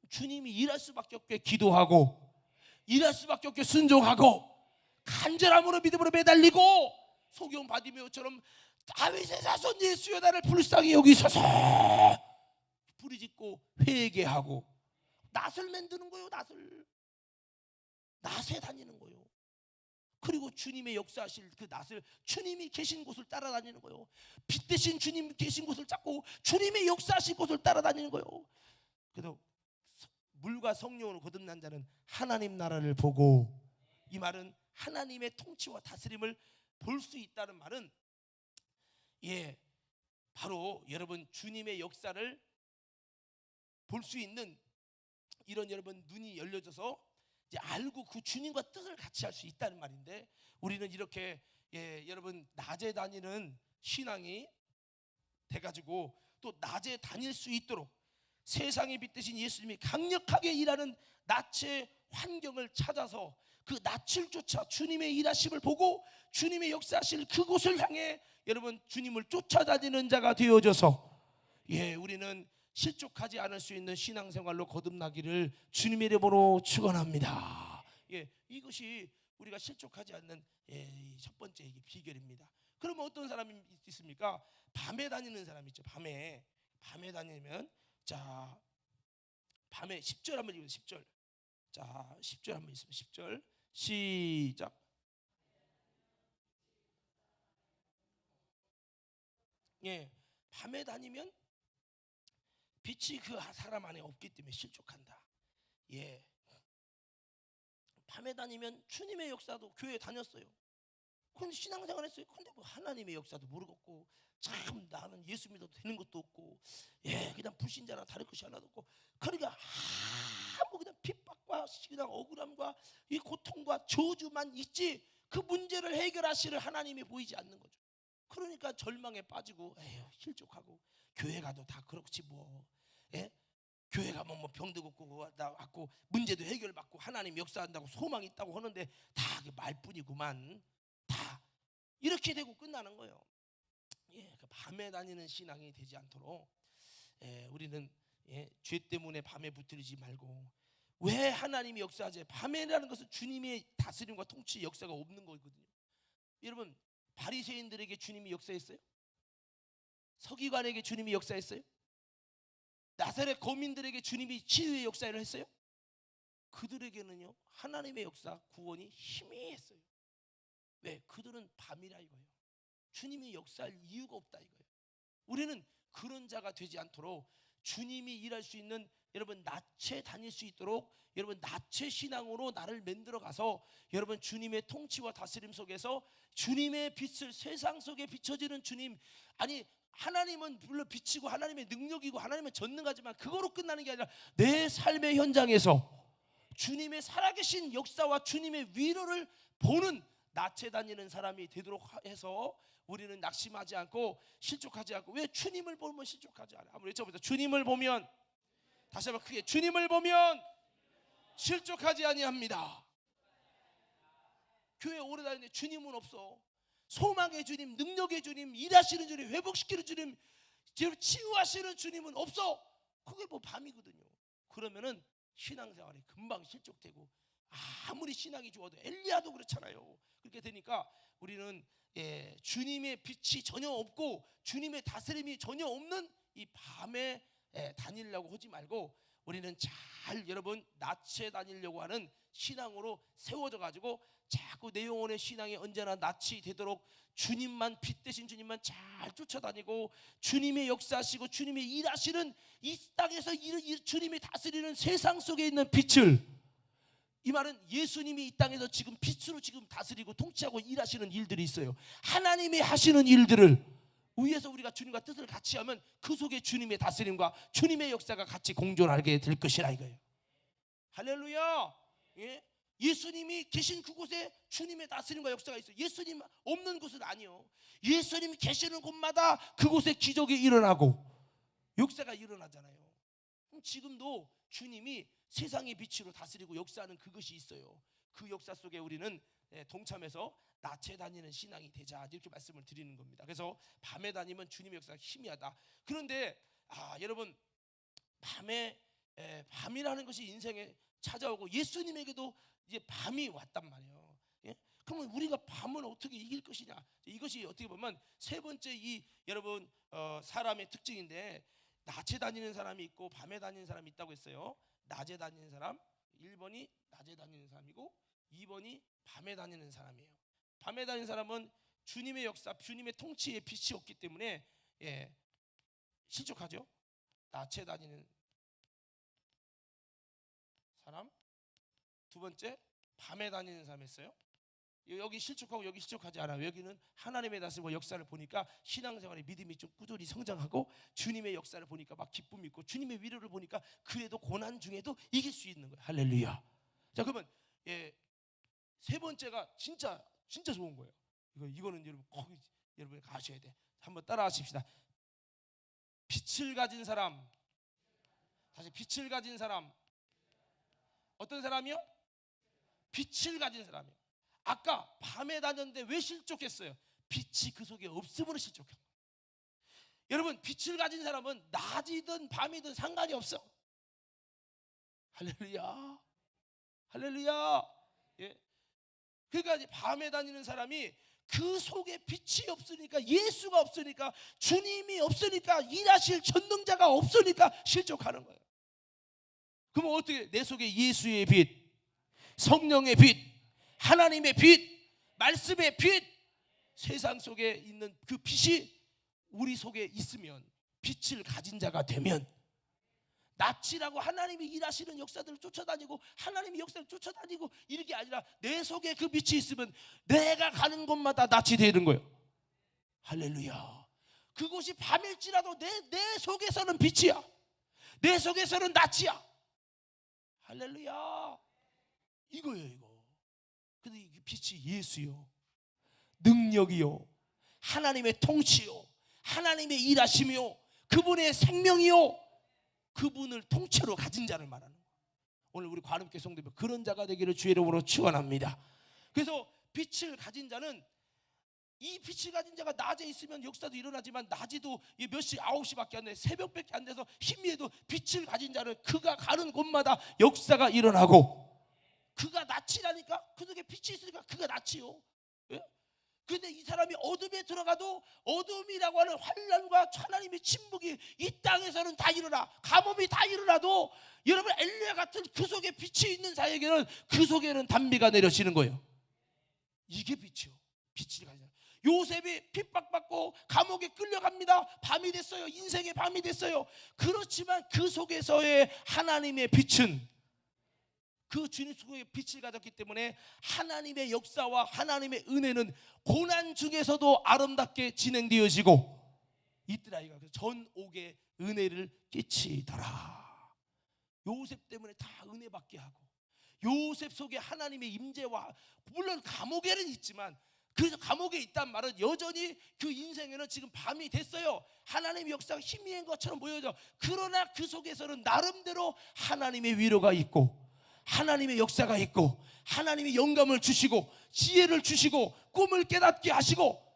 [SPEAKER 1] 주님이 일할 수밖에 없게 기도하고 일할 수밖에 없게 순종하고 간절함으로 믿음으로 매달리고 소경 바디메오처럼 다윗의 자손 예수여 나를 불쌍히 여기소서 부르짖고 회개하고 낯을 만드는 거예요. 낯에 다니는 거예요. 그리고 주님의 역사하실 그 낯을 주님이 계신 곳을 따라다니는 거예요. 빛 대신 주님 계신 곳을 찾고 주님의 역사하실 곳을 따라다니는 거예요. 그래서 물과 성령으로 거듭난 자는 하나님 나라를 보고, 이 말은 하나님의 통치와 다스림을 볼 수 있다는 말은 바로 여러분 주님의 역사를 볼 수 있는 이런 여러분 눈이 열려져서 이제 알고 그 주님과 뜻을 같이 할 수 있다는 말인데, 우리는 이렇게 여러분 낮에 다니는 신앙이 돼가지고 또 낮에 다닐 수 있도록 세상의 빛 대신 예수님이 강력하게 일하는 낯의 환경을 찾아서 그 낯을 쫓아 주님의 일하심을 보고 주님의 역사하실 그곳을 향해 여러분 주님을 쫓아다니는 자가 되어져서 우리는 실족하지 않을 수 있는 신앙생활로 거듭나기를 주님의 이름으로 축원합니다. 이것이 우리가 실족하지 않는 첫 번째 이게 비결입니다. 그러면 어떤 사람이 있습니까? 밤에 다니는 사람 있죠. 밤에 다니면, 자, 밤에 10절 한번 읽어주세요. 10절. 자, 10절 한번 있으면 10절 시작. 밤에 다니면 빛이 그 사람 안에 없기 때문에 실족한다. 밤에 다니면 주님의 역사도 교회에 다녔어요. 근데 신앙생활 했어요. 근데 뭐 하나님의 역사도 모르겠고, 참 나는 예수 믿어도 되는 것도 없고, 그냥 불신자나 다를 것이 하나도 없고, 그러니까 아무 그냥 핍박과 그냥 억울함과 이 고통과 저주만 있지 그 문제를 해결하시는 하나님이 보이지 않는 거죠. 그러니까 절망에 빠지고 실족하고, 교회 가도 다 그렇지 뭐. 교회 가면 뭐 병도 없고 문제도 해결받고 하나님 역사한다고 소망이 있다고 하는데 다 말뿐이구만. 다 이렇게 되고 끝나는 거예요. 그 밤에 다니는 신앙이 되지 않도록 우리는 죄 때문에 밤에 붙들리지 말고, 왜 하나님이 역사하지? 밤에라는 것은 주님의 다스림과 통치 역사가 없는 거거든요. 여러분, 바리새인들에게 주님이 역사했어요? 서기관에게 주님이 역사했어요? 나사렛 거민들에게 주님이 치유의 역사를 했어요? 그들에게는요 하나님의 역사 구원이 희미했어요. 왜? 그들은 밤이라 이거예요. 주님이 역사할 이유가 없다 이거예요. 우리는 그런 자가 되지 않도록 주님이 일할 수 있는 여러분 낯에 다닐 수 있도록 여러분 낯의 신앙으로 나를 만들어가서 여러분 주님의 통치와 다스림 속에서 주님의 빛을 세상 속에 비춰지는 주님, 아니 하나님은 물론 빛이고 하나님의 능력이고 하나님은 전능하지만 그거로 끝나는 게 아니라 내 삶의 현장에서 주님의 살아계신 역사와 주님의 위로를 보는 낯에 다니는 사람이 되도록 해서 우리는 낙심하지 않고 실족하지 않고. 왜? 주님을 보면 실족하지 않아. 한번 외쳐보세요. 주님을 보면, 다시 한번 크게, 주님을 보면 실족하지 아니합니다. 교회 오래 다니는데 주님은 없어. 소망의 주님, 능력의 주님, 일하시는 주님, 회복시키는 주님, 치유하시는 주님은 없어. 그게 뭐 밤이거든요. 그러면은 신앙생활이 금방 실족되고, 아무리 신앙이 좋아도 엘리야도 그렇잖아요. 그렇게 되니까 우리는 주님의 빛이 전혀 없고 주님의 다스림이 전혀 없는 이 밤에 다니려고 하지 말고 우리는 잘 여러분 낯에 다니려고 하는 신앙으로 세워져 가지고 자꾸 내 영혼의 신앙이 언제나 낯이 되도록 주님만, 빛 대신 주님만 잘 쫓아다니고 주님의 역사하시고 주님의 일하시는 이 땅에서 주님이 다스리는 세상 속에 있는 빛을, 이 말은 예수님이 이 땅에서 지금 빛으로 지금 다스리고 통치하고 일하시는 일들이 있어요. 하나님이 하시는 일들을 위에서 우리가 주님과 뜻을 같이 하면 그 속에 주님의 다스림과 주님의 역사가 같이 공존하게 될 것이라 이거예요. 할렐루야. 예수님이 계신 그곳에 주님의 다스림과 역사가 있어요. 예수님 없는 곳은 아니요. 예수님이 계시는 곳마다 그곳에 기적이 일어나고 역사가 일어나잖아요. 지금도 주님이 세상의 빛으로 다스리고 역사하는 그것이 있어요. 그 역사 속에 우리는 동참해서 낯에 다니는 신앙이 되자, 이렇게 말씀을 드리는 겁니다. 그래서 밤에 다니면 주님의 역사가 희미하다. 그런데 여러분 밤이라는 것이 인생에 찾아오고 예수님에게도 이제 밤이 왔단 말이에요. 그러면 우리가 밤을 어떻게 이길 것이냐? 이것이 어떻게 보면 세 번째 이 여러분 사람의 특징인데, 낮에 다니는 사람이 있고 밤에 다니는 사람이 있다고 했어요. 낮에 다니는 사람 1번이 낮에 다니는 사람이고 2번이 밤에 다니는 사람이에요. 밤에 다니는 사람은 주님의 역사, 주님의 통치에 빛이 없기 때문에 실족하죠. 낮에 다니는 사람. 두 번째, 밤에 다니는 사람 했어요. 여기 실족하고 여기 실족하지 않아요. 여기는 하나님의 다스림과 역사를 보니까 신앙생활의 믿음이 좀 꾸준히 성장하고 주님의 역사를 보니까 막 기쁨이 있고 주님의 위로를 보니까 그래도 고난 중에도 이길 수 있는 거예요. 할렐루야. 자, 그러면 세 번째가 진짜 좋은 거예요. 이거는 여러분 꼭 여러분이 가셔야 돼. 한번 따라하십시다. 빛을 가진 사람. 다시, 빛을 가진 사람. 어떤 사람이요? 빛을 가진 사람이요. 아까 밤에 다녔는데 왜 실족했어요? 빛이 그 속에 없음으로 실족한 거예요. 여러분, 빛을 가진 사람은 낮이든 밤이든 상관이 없어. 할렐루야. 할렐루야. 그러니까 밤에 다니는 사람이 그 속에 빛이 없으니까, 예수가 없으니까, 주님이 없으니까, 일하실 전능자가 없으니까 실족하는 거예요. 그러면 어떻게? 내 속에 예수의 빛, 성령의 빛, 하나님의 빛, 말씀의 빛, 세상 속에 있는 그 빛이 우리 속에 있으면, 빛을 가진 자가 되면, 낯이라고 하나님이 일하시는 역사들을 쫓아다니고 하나님의 역사를 쫓아다니고 이런 게 아니라 내 속에 그 빛이 있으면 내가 가는 곳마다 낯이 되는 거예요. 할렐루야. 그곳이 밤일지라도 내 속에서는 빛이야. 내 속에서는 낯이야. 할렐루야. 이거예요, 이거. 근데 이 빛이 예수요, 능력이요, 하나님의 통치요, 하나님의 일하심이요, 그분의 생명이요, 그분을 통째로 가진 자를 말하는 거예요. 오늘 우리 관음교회 성도들 그런 자가 되기를 주의 이름으로 축원합니다. 그래서 빛을 가진 자는, 이 빛을 가진 자가 낮에 있으면 역사도 일어나지만 낮에도 몇 시, 9시밖에 안 돼, 새벽밖에 안 돼서 희미해도 빛을 가진 자는 그가 가는 곳마다 역사가 일어나고, 그가 낯이라니까, 그 속에 빛이 있으니까 그가 낯이요. 근데 이 사람이 어둠에 들어가도 어둠이라고 하는 환난과 하나님의 침묵이 이 땅에서는 다 일어나, 가뭄이 다 일어나도 여러분 엘리야 같은 그 속에 빛이 있는 자에게는 그 속에는 단비가 내려지는 거예요. 이게 빛이요. 빛이 가진. 요셉이 핍박받고 감옥에 끌려갑니다. 밤이 됐어요. 인생의 밤이 됐어요. 그렇지만 그 속에서의 하나님의 빛은, 그 주님 속에 빛을 가졌기 때문에 하나님의 역사와 하나님의 은혜는 고난 중에서도 아름답게 진행되어지고 있더라. 전옥의 은혜를 끼치더라. 요셉 때문에 다 은혜 받게 하고, 요셉 속에 하나님의 임재와, 물론 감옥에는 있지만, 그래서 감옥에 있단 말은 여전히 그 인생에는 지금 밤이 됐어요. 하나님의 역사가 희미한 것처럼 보여져. 그러나 그 속에서는 나름대로 하나님의 위로가 있고, 하나님의 역사가 있고, 하나님의 영감을 주시고, 지혜를 주시고, 꿈을 깨닫게 하시고,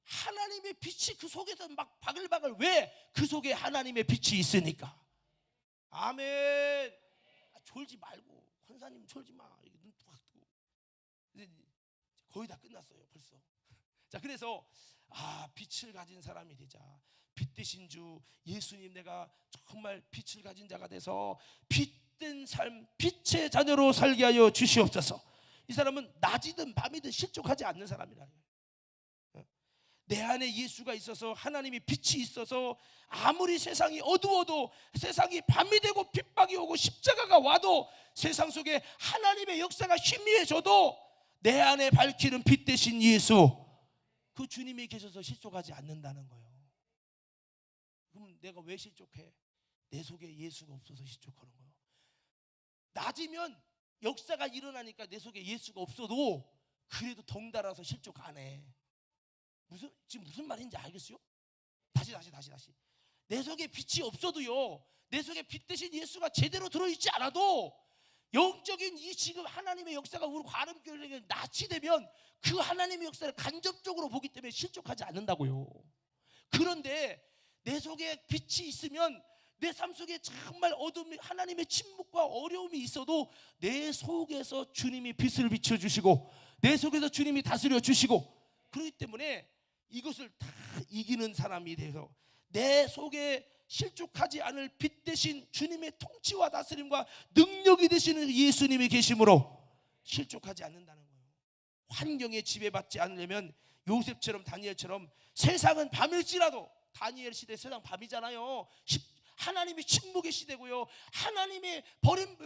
[SPEAKER 1] 하나님의 빛이 그 속에서 막 바글바글. 왜? 그 속에 하나님의 빛이 있으니까. 아멘. 졸지 말고, 권사님 졸지 마. 눈 팍 뜨고. 거의 다 끝났어요 벌써. 자, 그래서 빛을 가진 사람이 되자. 빛 대신 주 예수님, 내가 정말 빛을 가진 자가 돼서 빛된 삶, 빛의 자녀로 살게 하여 주시옵소서. 이 사람은 낮이든 밤이든 실족하지 않는 사람이라. 내 안에 예수가 있어서, 하나님의 빛이 있어서, 아무리 세상이 어두워도, 세상이 밤이 되고 핍박이 오고 십자가가 와도, 세상 속에 하나님의 역사가 희미해져도 내 안에 밝히는 빛 대신 예수, 그 주님이 계셔서 실족하지 않는다는 거예요. 그럼 내가 왜 실족해? 내 속에 예수가 없어서 실족하는 거예요. 낮이면 역사가 일어나니까 내 속에 예수가 없어도 그래도 덩달아서 실족 안 해. 지금 무슨 말인지 알겠어요? 다시. 내 속에 빛이 없어도요, 내 속에 빛 대신 예수가 제대로 들어있지 않아도, 영적인 이 지금 하나님의 역사가 우리 과름교회에게 낯이 되면 그 하나님의 역사를 간접적으로 보기 때문에 실족하지 않는다고요. 그런데 내 속에 빛이 있으면, 내 삶 속에 정말 어둠이, 하나님의 침묵과 어려움이 있어도 내 속에서 주님이 빛을 비춰주시고, 내 속에서 주님이 다스려 주시고, 그렇기 때문에 이것을 다 이기는 사람이 돼서 내 속에 실족하지 않을 빛 대신 주님의 통치와 다스림과 능력이 되시는 예수님이 계심으로 실족하지 않는다는 거예요. 환경에 지배받지 않으려면 요셉처럼, 다니엘처럼, 세상은 밤일지라도, 다니엘 시대 세상 밤이잖아요. 하나님이 침묵의 시대고요, 하나님의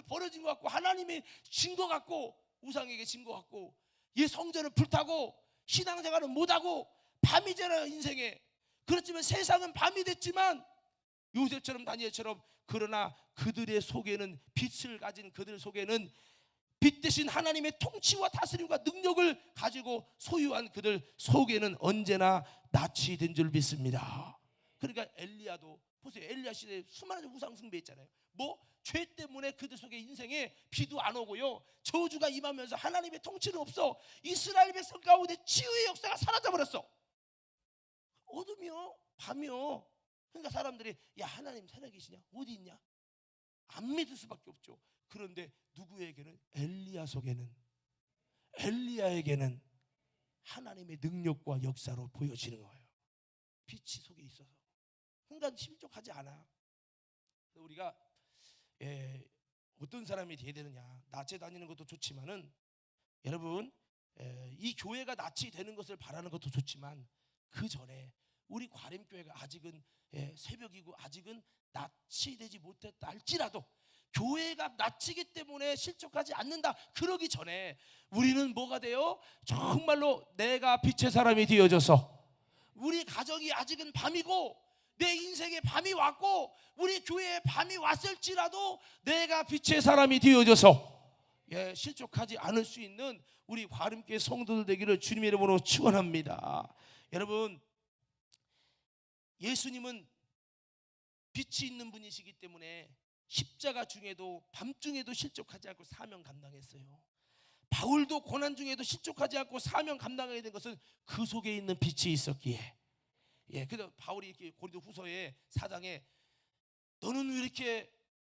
[SPEAKER 1] 버려진 것 같고, 하나님이 진 것 같고, 우상에게 진 것 같고, 성전을 불타고 신앙생활은 못하고 밤이잖아요 인생에. 그렇지만 세상은 밤이 됐지만 요셉처럼 다니엘처럼, 그러나 그들의 속에는, 빛을 가진 그들 속에는 빛 대신 하나님의 통치와 다스림과 능력을 가지고 소유한 그들 속에는 언제나 낯이 된 줄 믿습니다. 그러니까 엘리야도 보세요. 엘리야 시대에 수많은 우상 숭배했잖아요. 죄 때문에 그들 속에 인생에 비도 안 오고요, 저주가 임하면서 하나님의 통치는 없어. 이스라엘 백성 가운데 치유의 역사가 사라져버렸어. 어둠이요, 밤이요. 그러니까 사람들이, 야, 하나님 살아계시냐? 어디 있냐? 안 믿을 수밖에 없죠. 그런데 누구에게는, 엘리야 속에는, 엘리야에게는 하나님의 능력과 역사로 보여지는 거예요. 빛이 속에 있어서. 그러니까 실족하지 않아. 우리가 어떤 사람이 돼야 되느냐, 낯에 다니는 것도 좋지만은, 여러분, 이 교회가 낯이 되는 것을 바라는 것도 좋지만, 그 전에 우리 과림교회가 아직은 새벽이고 아직은 낯이 되지 못했다 할지라도, 교회가 낯이기 때문에 실족하지 않는다, 그러기 전에 우리는 뭐가 돼요? 정말로 내가 빛의 사람이 되어져서, 우리 가정이 아직은 밤이고 내 인생에 밤이 왔고 우리 교회에 밤이 왔을지라도 내가 빛의 사람이 되어져서 실족하지 않을 수 있는 우리 과림교회 성도들 되기를 주님의 이름으로 축원합니다. 여러분, 예수님은 빛이 있는 분이시기 때문에 십자가 중에도, 밤중에도 실족하지 않고 사명 감당했어요. 바울도 고난 중에도 실족하지 않고 사명 감당하게 된 것은 그 속에 있는 빛이 있었기에. 그래서 바울이 이렇게 고린도 후서에 4장에, 너는 왜 이렇게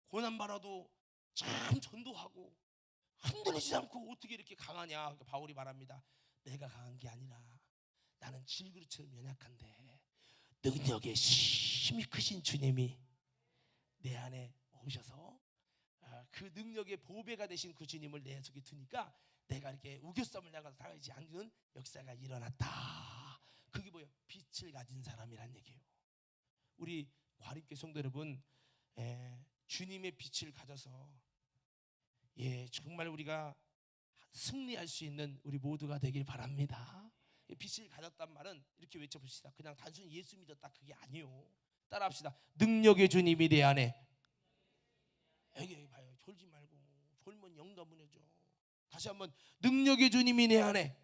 [SPEAKER 1] 고난받아도 참 전도하고 흔들리지 않고 어떻게 이렇게 강하냐? 바울이 말합니다. 내가 강한 게 아니라 나는 질그릇처럼 연약한데 능력의 힘이 크신 주님이 내 안에 오셔서 그 능력의 보배가 되신 그 주님을 내 속에 두니까 내가 이렇게 우겨쌈을 나가서 당하지 않는 역사가 일어났다. 그게 뭐예요? 빛을 가진 사람이란 얘기예요. 우리 과립교 성도 여러분, 주님의 빛을 가져서 정말 우리가 승리할 수 있는 우리 모두가 되길 바랍니다. 빛을 가졌단 말은 이렇게 외쳐봅시다. 그냥 단순히 예수 믿었다 그게 아니요. 따라합시다. 능력의 주님이 내 안에. 여기 봐요. 졸지 말고. 졸면 영감 무너져. 다시 한번, 능력의 주님이 내 안에.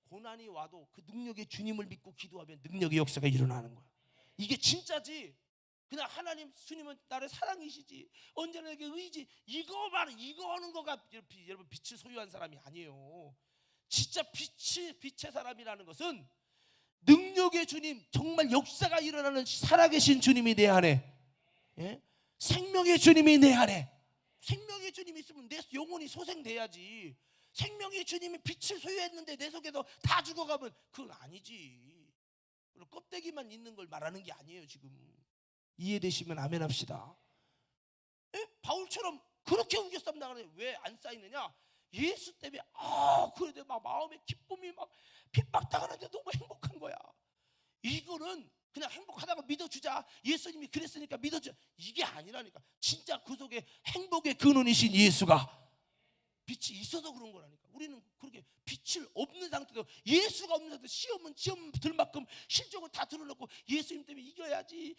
[SPEAKER 1] 고난이 와도 그 능력의 주님을 믿고 기도하면 능력의 역사가 일어나는 거야. 이게 진짜지. 그냥 하나님 주님은 나를 사랑이시지, 언제나 내게 의지, 이거 하는 거가 여러분 빛을 소유한 사람이 아니에요. 진짜 빛의 사람이라는 것은 능력의 주님, 정말 역사가 일어나는 살아계신 주님이 내 안에, 생명의 주님이 내 안에. 생명의 주님이 있으면 내 영혼이 소생돼야지. 생명의 주님이 빛을 소유했는데 내 속에서 다 죽어가면 그건 아니지. 껍데기만 있는 걸 말하는 게 아니에요. 지금 이해되시면 아멘 합시다. 바울처럼 그렇게 우겨싸움 나가는데 왜 안 쌓이느냐? 예수 때문에 그래도 막 마음에 기쁨이 막 핍박당하는데 너무 행복한 거야. 이거는 그냥 행복하다고 믿어주자, 예수님이 그랬으니까 믿어주자, 이게 아니라니까. 진짜 그 속에 행복의 근원이신 예수가 빛이 있어서 그런 거라니까. 우리는 그렇게 빛을 없는 상태도, 예수가 없는 상태도 시험 들만큼 실적을 다 드러놓고 예수님 때문에 이겨야지,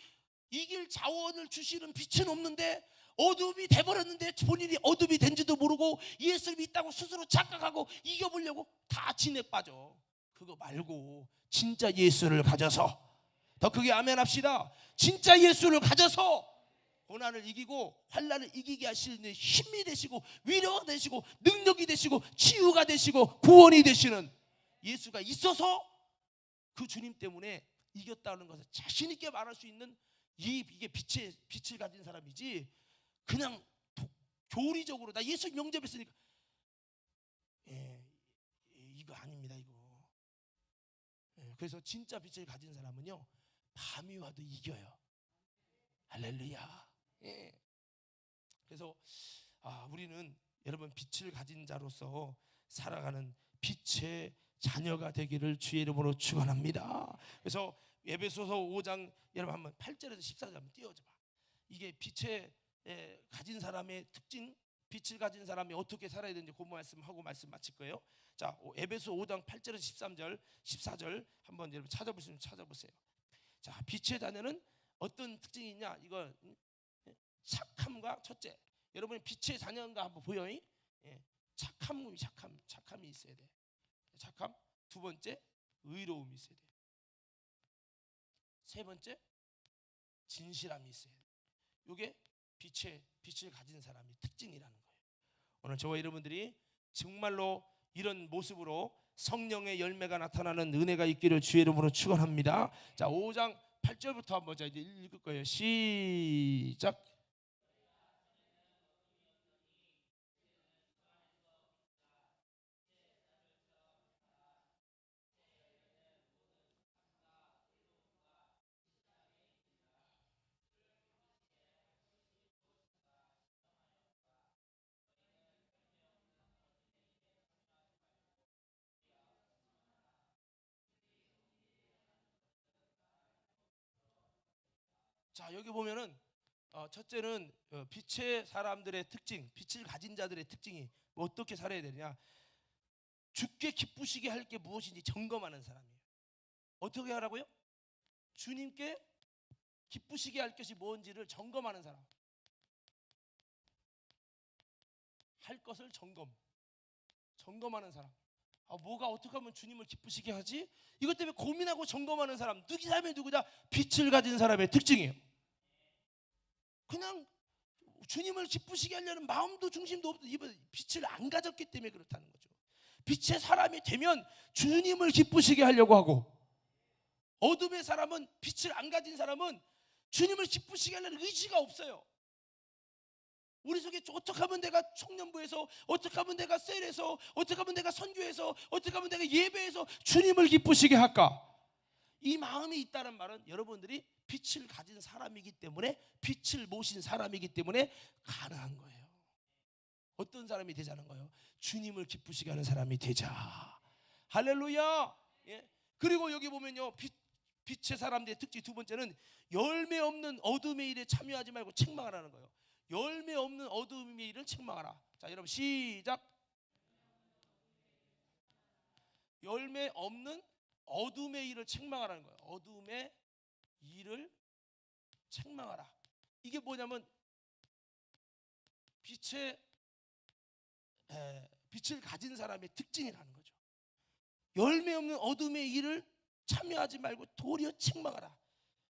[SPEAKER 1] 이길 자원을 주시는 빛은 없는데 어둠이 돼버렸는데 본인이 어둠이 된지도 모르고 예수님이 있다고 스스로 착각하고 이겨보려고 다 진에 빠져. 그거 말고 진짜 예수를 가져서, 더 크게 아멘 합시다. 진짜 예수를 가져서 고난을 이기고 환난을 이기게 하시는 힘이 되시고 위로가 되시고 능력이 되시고 치유가 되시고 구원이 되시는 예수가 있어서 그 주님 때문에 이겼다는 것을 자신 있게 말할 수 있는 이게 빛을 가진 사람이지, 그냥 교리적으로 나 예수 영접했으니까 이거 아닙니다. 이거. 그래서 진짜 빛을 가진 사람은요, 밤이 와도 이겨요. 할렐루야. 그래서 우리는 여러분 빛을 가진 자로서 살아가는 빛의 자녀가 되기를 주의 이름으로 축원합니다. 그래서 에베소서 5장 여러분 한번 8절에서 14절 한번 띄워줘 봐. 이게 빛의 가진 사람의 특징, 빛을 가진 사람이 어떻게 살아야 되는지 그 말씀하고 말씀 마칠 거예요. 자, 에베소 5장 8절에서 13절 14절 한번 여러분 찾아보시면 찾아보세요. 자, 빛의 자녀는 어떤 특징이 있냐? 이거 착함과, 첫째, 여러분이 빛의 자녀인가 한번 보여. 착함이 있어야 돼. 착함. 두 번째, 의로움이 있어야 돼. 세 번째, 진실함이 있어야 돼. 이게 빛을 가진 사람의 특징이라는 거예요. 오늘 저와 여러분들이 정말로 이런 모습으로 성령의 열매가 나타나는 은혜가 있기를 주의 이름으로 축원합니다. 자, 5장 8절부터 한번 이제 읽을 거예요. 시작. 자, 여기 보면은 첫째는 빛의 사람들의 특징, 빛을 가진 자들의 특징이 어떻게 살아야 되냐? 주께 기쁘시게 할 게 무엇인지 점검하는 사람이에요. 어떻게 하라고요? 주님께 기쁘시게 할 것이 뭔지를 점검하는 사람. 할 것을 점검하는 사람. 뭐가 어떻게 하면 주님을 기쁘시게 하지? 이것 때문에 고민하고 점검하는 사람. 누구 삶에 누구냐? 빛을 가진 사람의 특징이에요. 그냥 주님을 기쁘시게 하려는 마음도 중심도 없고 빛을 안 가졌기 때문에 그렇다는 거죠. 빛의 사람이 되면 주님을 기쁘시게 하려고 하고, 어둠의 사람은, 빛을 안 가진 사람은 주님을 기쁘시게 하려는 의지가 없어요. 우리 속에 어떻게 하면 내가 청년부에서, 어떻게 하면 내가 셀에서, 어떻게 하면 내가 선교에서, 어떻게 하면 내가 예배에서 주님을 기쁘시게 할까? 이 마음이 있다는 말은 여러분들이 빛을 가진 사람이기 때문에, 빛을 모신 사람이기 때문에 가능한 거예요. 어떤 사람이 되자는 거예요? 주님을 기쁘시게 하는 사람이 되자. 할렐루야. 예. 그리고 여기 보면요, 빛의 사람들의 특징 두 번째는 열매 없는 어둠의 일에 참여하지 말고 책망하라는 거예요. 열매 없는 어둠의 일을 책망하라. 자, 여러분 시작. 열매 없는 어둠의 일을 책망하라는 거예요. 어둠의 일을 책망하라. 이게 뭐냐면 빛을 가진 사람의 특징이라는 거죠. 열매 없는 어둠의 일을 참여하지 말고 도리어 책망하라.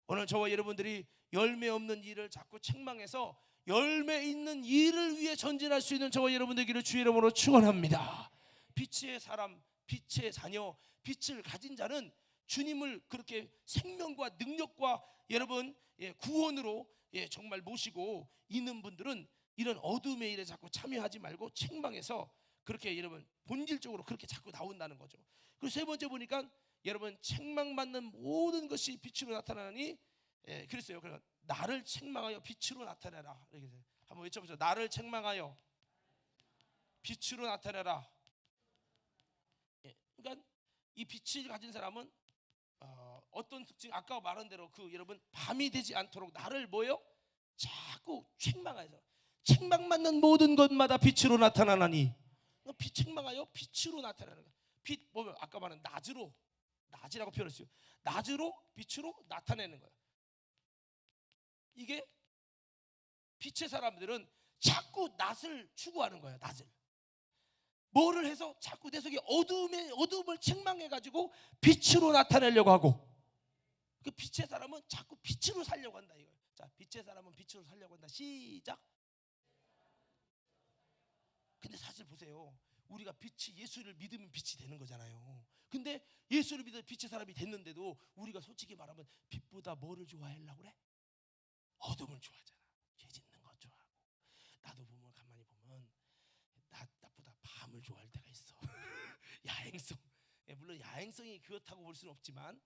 [SPEAKER 1] 오늘 저와 여러분들이 열매 없는 일을 자꾸 책망해서 열매 있는 일을 위해 전진할 수 있는 저와 여러분들에게 주의 이름으로 축원합니다. 빛의 사람, 빛의 자녀, 빛을 가진 자는 주님을 그렇게 생명과 능력과 여러분 구원으로 정말 모시고 있는 분들은 이런 어둠의 일에 자꾸 참여하지 말고 책망해서 그렇게 여러분 본질적으로 그렇게 자꾸 나온다는 거죠. 그리고 세 번째 보니까 여러분 책망받는 모든 것이 빛으로 나타나니 그랬어요. 그러니까 나를 책망하여 빛으로 나타내라. 이렇게 한번 외쳐보세요. 나를 책망하여 빛으로 나타내라. 그러니까 이 빛을 가진 사람은 어떤 특징? 아까 말한 대로 여러분 밤이 되지 않도록 나를 뭐요? 자꾸 책망해서 책망받는 모든 것마다 빛으로 나타나나니 책망하여 빛으로 나타나는 거예요. 빛 보면 아까 말한 낮이라고 표현했어요. 낮으로 빛으로 나타내는 거예요. 이게 빛의 사람들은 자꾸 낮을 추구하는 거예요. 낮을 뭐를 해서 자꾸 내 속에 어둠을 책망해가지고 빛으로 나타내려고 하고 그 빛의 사람은 자꾸 빛으로 살려고 한다 이거예요. 자, 빛의 사람은 빛으로 살려고 한다. 시작. 근데 사실 보세요. 우리가 예수를 믿으면 빛이 되는 거잖아요. 근데 예수를 믿어 빛의 사람이 됐는데도 우리가 솔직히 말하면 빛보다 뭐를 좋아하려고 그래? 어둠을 좋아하잖아. 죄 짓는 거 좋아하고. 나도 보면 가만히 보면 낮보다 밤을 좋아할 때가 있어. 야행성. 물론 야행성이 그렇다고 볼 수는 없지만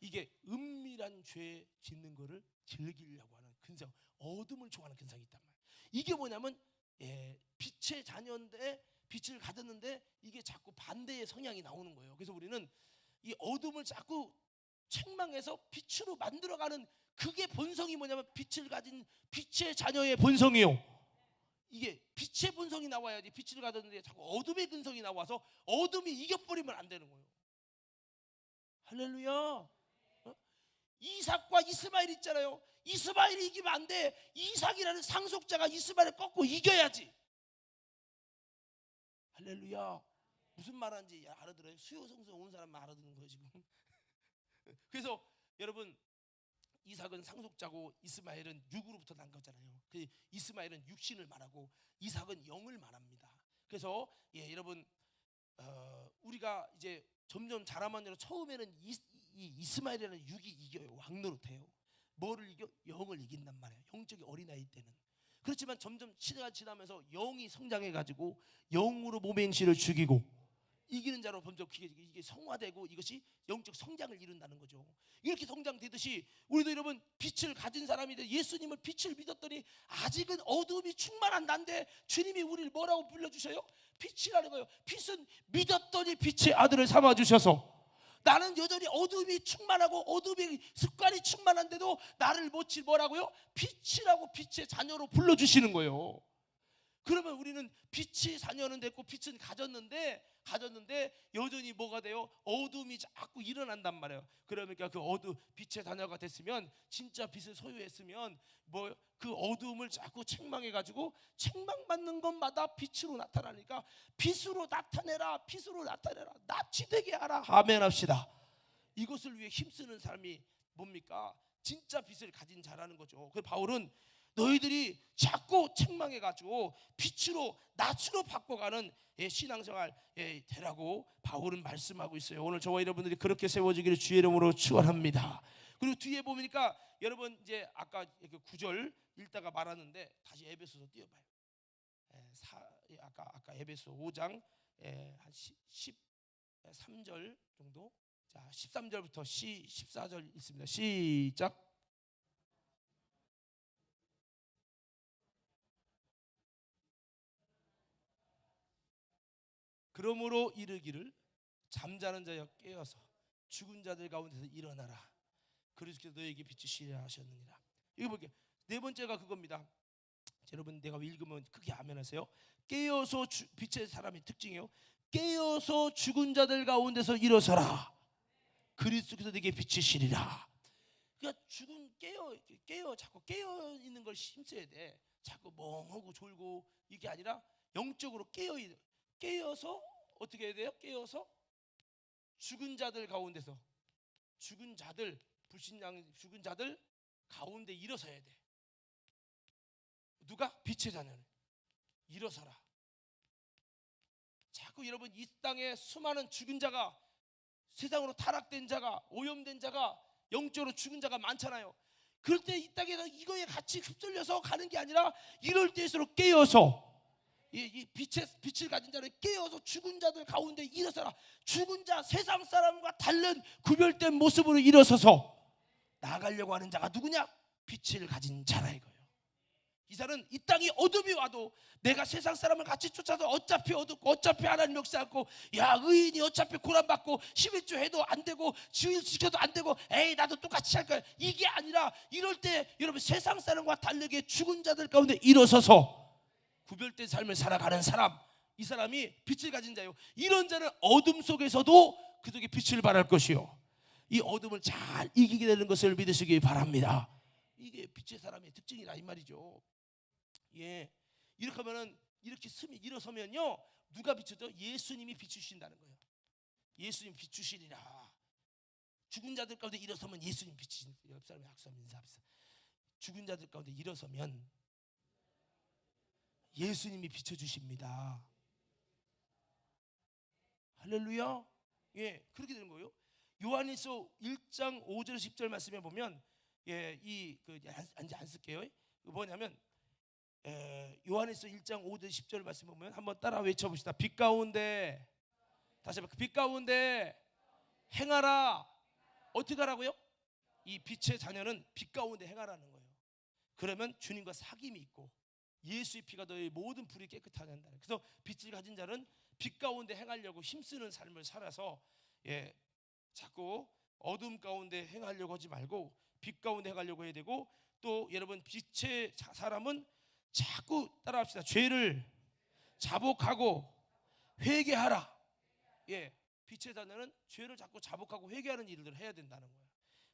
[SPEAKER 1] 이게 은밀한 죄 짓는 거를 즐기려고 하는 근성, 어둠을 좋아하는 근성이 있단 말이야. 이게 뭐냐면 빛의 자녀인데 빛을 가졌는데 이게 자꾸 반대의 성향이 나오는 거예요. 그래서 우리는 이 어둠을 자꾸 책망해서 빛으로 만들어가는 그게 본성이 뭐냐면 빛을 가진 빛의 자녀의 본성이요. 이게 빛의 본성이 나와야지. 빛을 가졌는데 자꾸 어둠의 근성이 나와서 어둠이 이겨버리면 안 되는 거예요. 할렐루야. 이삭과 이스마엘 있잖아요. 이스마엘이 이기면 안 돼. 이삭이라는 상속자가 이스마엘을 꺾고 이겨야지. 할렐루야. 무슨 말하는지 알아들어요? 수요성서 온 사람만 알아듣는 거예요 지금. 그래서 여러분 이삭은 상속자고 이스마엘은 육으로부터 난 거잖아요. 그 이스마엘은 육신을 말하고 이삭은 영을 말합니다. 그래서 여러분 우리가 이제 점점 자라만으로 처음에는 이스마엘이라는 육이 이겨요. 왕노릇해요. 뭐를 이겨? 영을 이긴단 말이에요. 영적인 어린아이 때는. 그렇지만 점점 시대가 지나면서 영이 성장해가지고 영으로 몸의 행실을 죽이고 이기는 자로 범죄 이게 성화되고 이것이 영적 성장을 이룬다는 거죠. 이렇게 성장되듯이 우리도 여러분 빛을 가진 사람이 돼 예수님을 빛을 믿었더니 아직은 어둠이 충만한 난데 주님이 우리를 뭐라고 불러주셔요? 빛이라는 거예요. 빛은 믿었더니 빛의 아들을 삼아주셔서 나는 여전히 어둠이 충만하고 어둠의 습관이 충만한데도 나를 뭐라고요? 빛이라고 빛의 자녀로 불러주시는 거예요. 그러면 우리는 빛이 자녀는 됐고 빛은 가졌는데 여전히 뭐가 돼요? 어둠이 자꾸 일어난단 말이에요. 그러니까 그 빛의 자녀가 됐으면 진짜 빛을 소유했으면 그 어둠을 자꾸 책망해가지고 책망받는 것마다 빛으로 나타나니까 빛으로 나타내라 낯이 되게 하라. 아멘 합시다. 이것을 위해 힘쓰는 삶이 뭡니까? 진짜 빛을 가진 자라는 거죠. 그래서 바울은 너희들이 자꾸 책망해가지고 빛으로 낯으로 바꿔가는 신앙생활 되라고 바울은 말씀하고 있어요. 오늘 저와 여러분들이 그렇게 세워지기를 주의 이름으로 축원합니다. 그리고 뒤에 보니까 여러분 이제 아까 9절 읽다가 말았는데 다시 에베소서 띄워봐요. 아까 에베소 5장 한 13절 정도. 자, 13절부터 14절 있습니다. 시작. 그러므로 이르기를 잠자는 자여 깨어서 죽은 자들 가운데서 일어나라. 그리스도께서 너에게 빛이시라 하셨느니라. 이거 볼게요. 네 번째가 그겁니다. 여러분 내가 읽으면 크게 아멘하세요. 깨어서 빛의 사람의 특징이요. 깨어서 죽은 자들 가운데서 일어서라. 그리스도께서 내게 빛이시리라. 그러니까 깨어 자꾸 깨어 있는 걸 힘써야 돼. 자꾸 멍하고 졸고 이게 아니라 영적으로 깨어서 어떻게 해야 돼요? 깨어서 죽은 자들 가운데서 죽은 자들 가운데 일어서야 돼. 누가? 빛의 자녀는 일어서라. 자꾸 여러분 이 땅에 수많은 죽은 자가 세상으로 타락된 자가 오염된 자가 영적으로 죽은 자가 많잖아요. 그럴 때 이 땅에서 이거에 같이 휩쓸려서 가는 게 아니라 이럴 때일수록 깨어서 이 빛을 가진 자는 깨어서 죽은 자들 가운데 일어서라. 죽은 자 세상 사람과 다른 구별된 모습으로 일어서서 나아가려고 하는 자가 누구냐? 빛을 가진 자라 이거예요. 이 사람은 이 땅이 어둠이 와도 내가 세상 사람을 같이 쫓아서 어차피 어둡고 어차피 하나님 역사하고 야 의인이 어차피 고난받고 11조 해도 안 되고 주일 지켜도 안 되고 에이 나도 똑같이 할 거야. 이게 아니라 이럴 때 여러분 세상 사람과 다르게 죽은 자들 가운데 일어서서 구별된 삶을 살아가는 사람, 이 사람이 빛을 가진 자요. 이런 자는 어둠 속에서도 그들에게 빛을 발할 것이요. 이 어둠을 잘 이기게 되는 것을 믿으시기 바랍니다. 이게 빛의 사람의 특징이라 이 말이죠. 예, 이렇게 하면은 이렇게 일어서면요 누가 비춰져? 예수님이 비추신다는 거예요. 예수님 비추시리라. 죽은 자들 가운데 일어서면 예수님 비추신. 옆 사람이 악수하면 인사합시다. 죽은 자들 가운데 일어서면 예수님이 비춰주십니다. 할렐루야. 예, 그렇게 되는 거예요. 요한일서 1장 5절 10절 말씀에 보면 예, 이제 안 쓸게요. 뭐냐면 요한일서 1장 5절 10절 말씀 보면 한번 따라 외쳐봅시다. 빛 가운데 다시 한번 빛 가운데 행하라. 어떻게 하라고요? 이 빛의 자녀는 빛 가운데 행하라는 거예요. 그러면 주님과 사귐이 있고 예수의 피가 너의 모든 불이 깨끗하게 한다. 그래서 빛을 가진 자는 빛 가운데 행하려고 힘쓰는 삶을 살아서 예, 자꾸 어둠 가운데 행하려고 하지 말고 빛 가운데 행하려고 해야 되고 또 여러분 빛의 사람은 자꾸 따라합시다. 죄를 자복하고 회개하라. 예, 빛의 자녀는 죄를 자꾸 자복하고 회개하는 일들을 해야 된다는 거예요.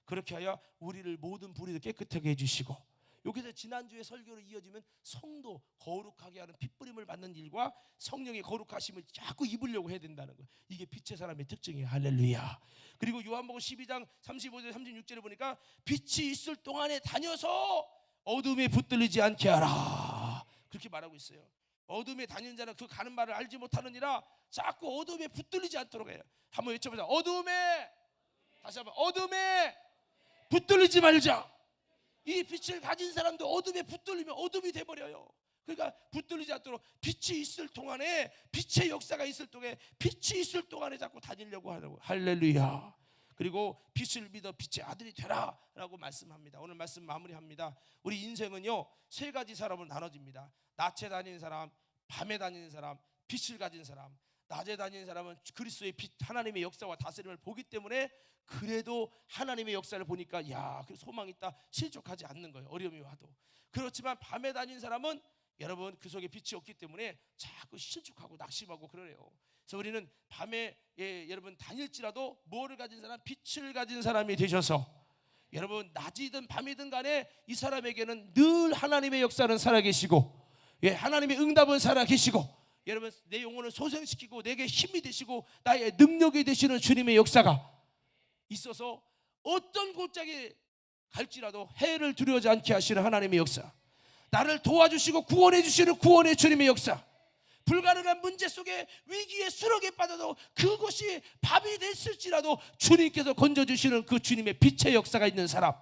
[SPEAKER 1] 그렇게 하여 우리를 모든 불의를 깨끗하게 해주시고 여기서 지난주에 설교로 이어지면 성도 거룩하게 하는 핏부림을 받는 일과 성령의 거룩하심을 자꾸 입으려고 해야 된다는 거예요. 이게 빛의 사람의 특징이에요. 할렐루야. 그리고 요한복음 12장 35절 36절에 보니까 빛이 있을 동안에 다녀서 어둠에 붙들리지 않게 하라. 그렇게 말하고 있어요. 어둠에 다니는 자는 그 가는 말을 알지 못하느니라. 자꾸 어둠에 붙들리지 않도록 해요. 한번 외쳐보자. 어둠에, 다시 한번 어둠에 붙들리지 말자. 이 빛을 가진 사람도 어둠에 붙들리면 어둠이 돼버려요. 그러니까 붙들리지 않도록 빛이 있을 동안에, 빛의 역사가 있을 동안에, 빛이 있을 동안에 자꾸 다니려고 하라고. 할렐루야. 그리고 빛을 믿어 빛의 아들이 되라 라고 말씀합니다. 오늘 말씀 마무리합니다. 우리 인생은요 세 가지 사람으로 나눠집니다. 낮에 다니는 사람, 밤에 다니는 사람, 빛을 가진 사람. 낮에 다니는 사람은 그리스도의 빛, 하나님의 역사와 다스림을 보기 때문에 그래도 하나님의 역사를 보니까 야, 그 소망이 있다, 실족하지 않는 거예요. 어려움이 와도. 그렇지만 밤에 다니는 사람은 여러분 그 속에 빛이 없기 때문에 자꾸 실족하고 낙심하고 그러네요. 그래서 우리는 밤에 여러분 다닐지라도 뭐를 가진 사람? 빛을 가진 사람이 되셔서 여러분 낮이든 밤이든 간에 이 사람에게는 늘 하나님의 역사는 살아계시고 하나님의 응답은 살아계시고 여러분 내 영혼을 소생시키고 내게 힘이 되시고 나의 능력이 되시는 주님의 역사가 있어서 어떤 골짜기에 갈지라도 해를 두려워하지 않게 하시는 하나님의 역사, 나를 도와주시고 구원해 주시는 구원의 주님의 역사, 불가능한 문제 속에 위기에 수렁에 빠져도 그것이 밥이 됐을지라도 주님께서 건져주시는 그 주님의 빛의 역사가 있는 사람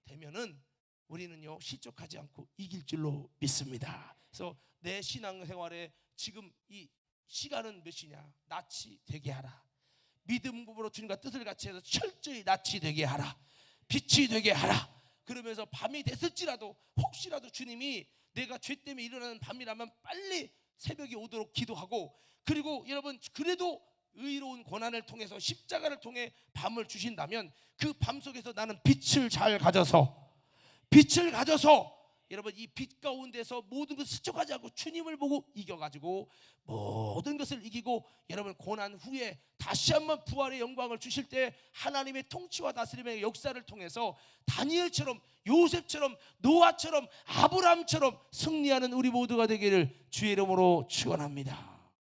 [SPEAKER 1] 되면은 우리는요 실족하지 않고 이길 줄로 믿습니다. 그래서 내 신앙생활에 지금 이 시간은 몇 시냐? 낯이 되게 하라. 믿음으로 주님과 뜻을 같이 해서 철저히 낯이 되게 하라. 빛이 되게 하라. 그러면서 밤이 됐을지라도 혹시라도 주님이 내가 죄 때문에 일어나는 밤이라면 빨리 새벽이 오도록 기도하고, 그리고 여러분 그래도 의로운 고난을 통해서 십자가를 통해 밤을 주신다면 그 밤 속에서 나는 빛을 가져서 여러분 이 빛 가운데서 모든 것을 스쳐가지 않고 주님을 보고 이겨가지고 모든 것을 이기고 여러분 고난 후에 다시 한번 부활의 영광을 주실 때 하나님의 통치와 다스림의 역사를 통해서 다니엘처럼 요셉처럼 노아처럼 아브라함처럼 승리하는 우리 모두가 되기를 주의 이름으로 축원합니다.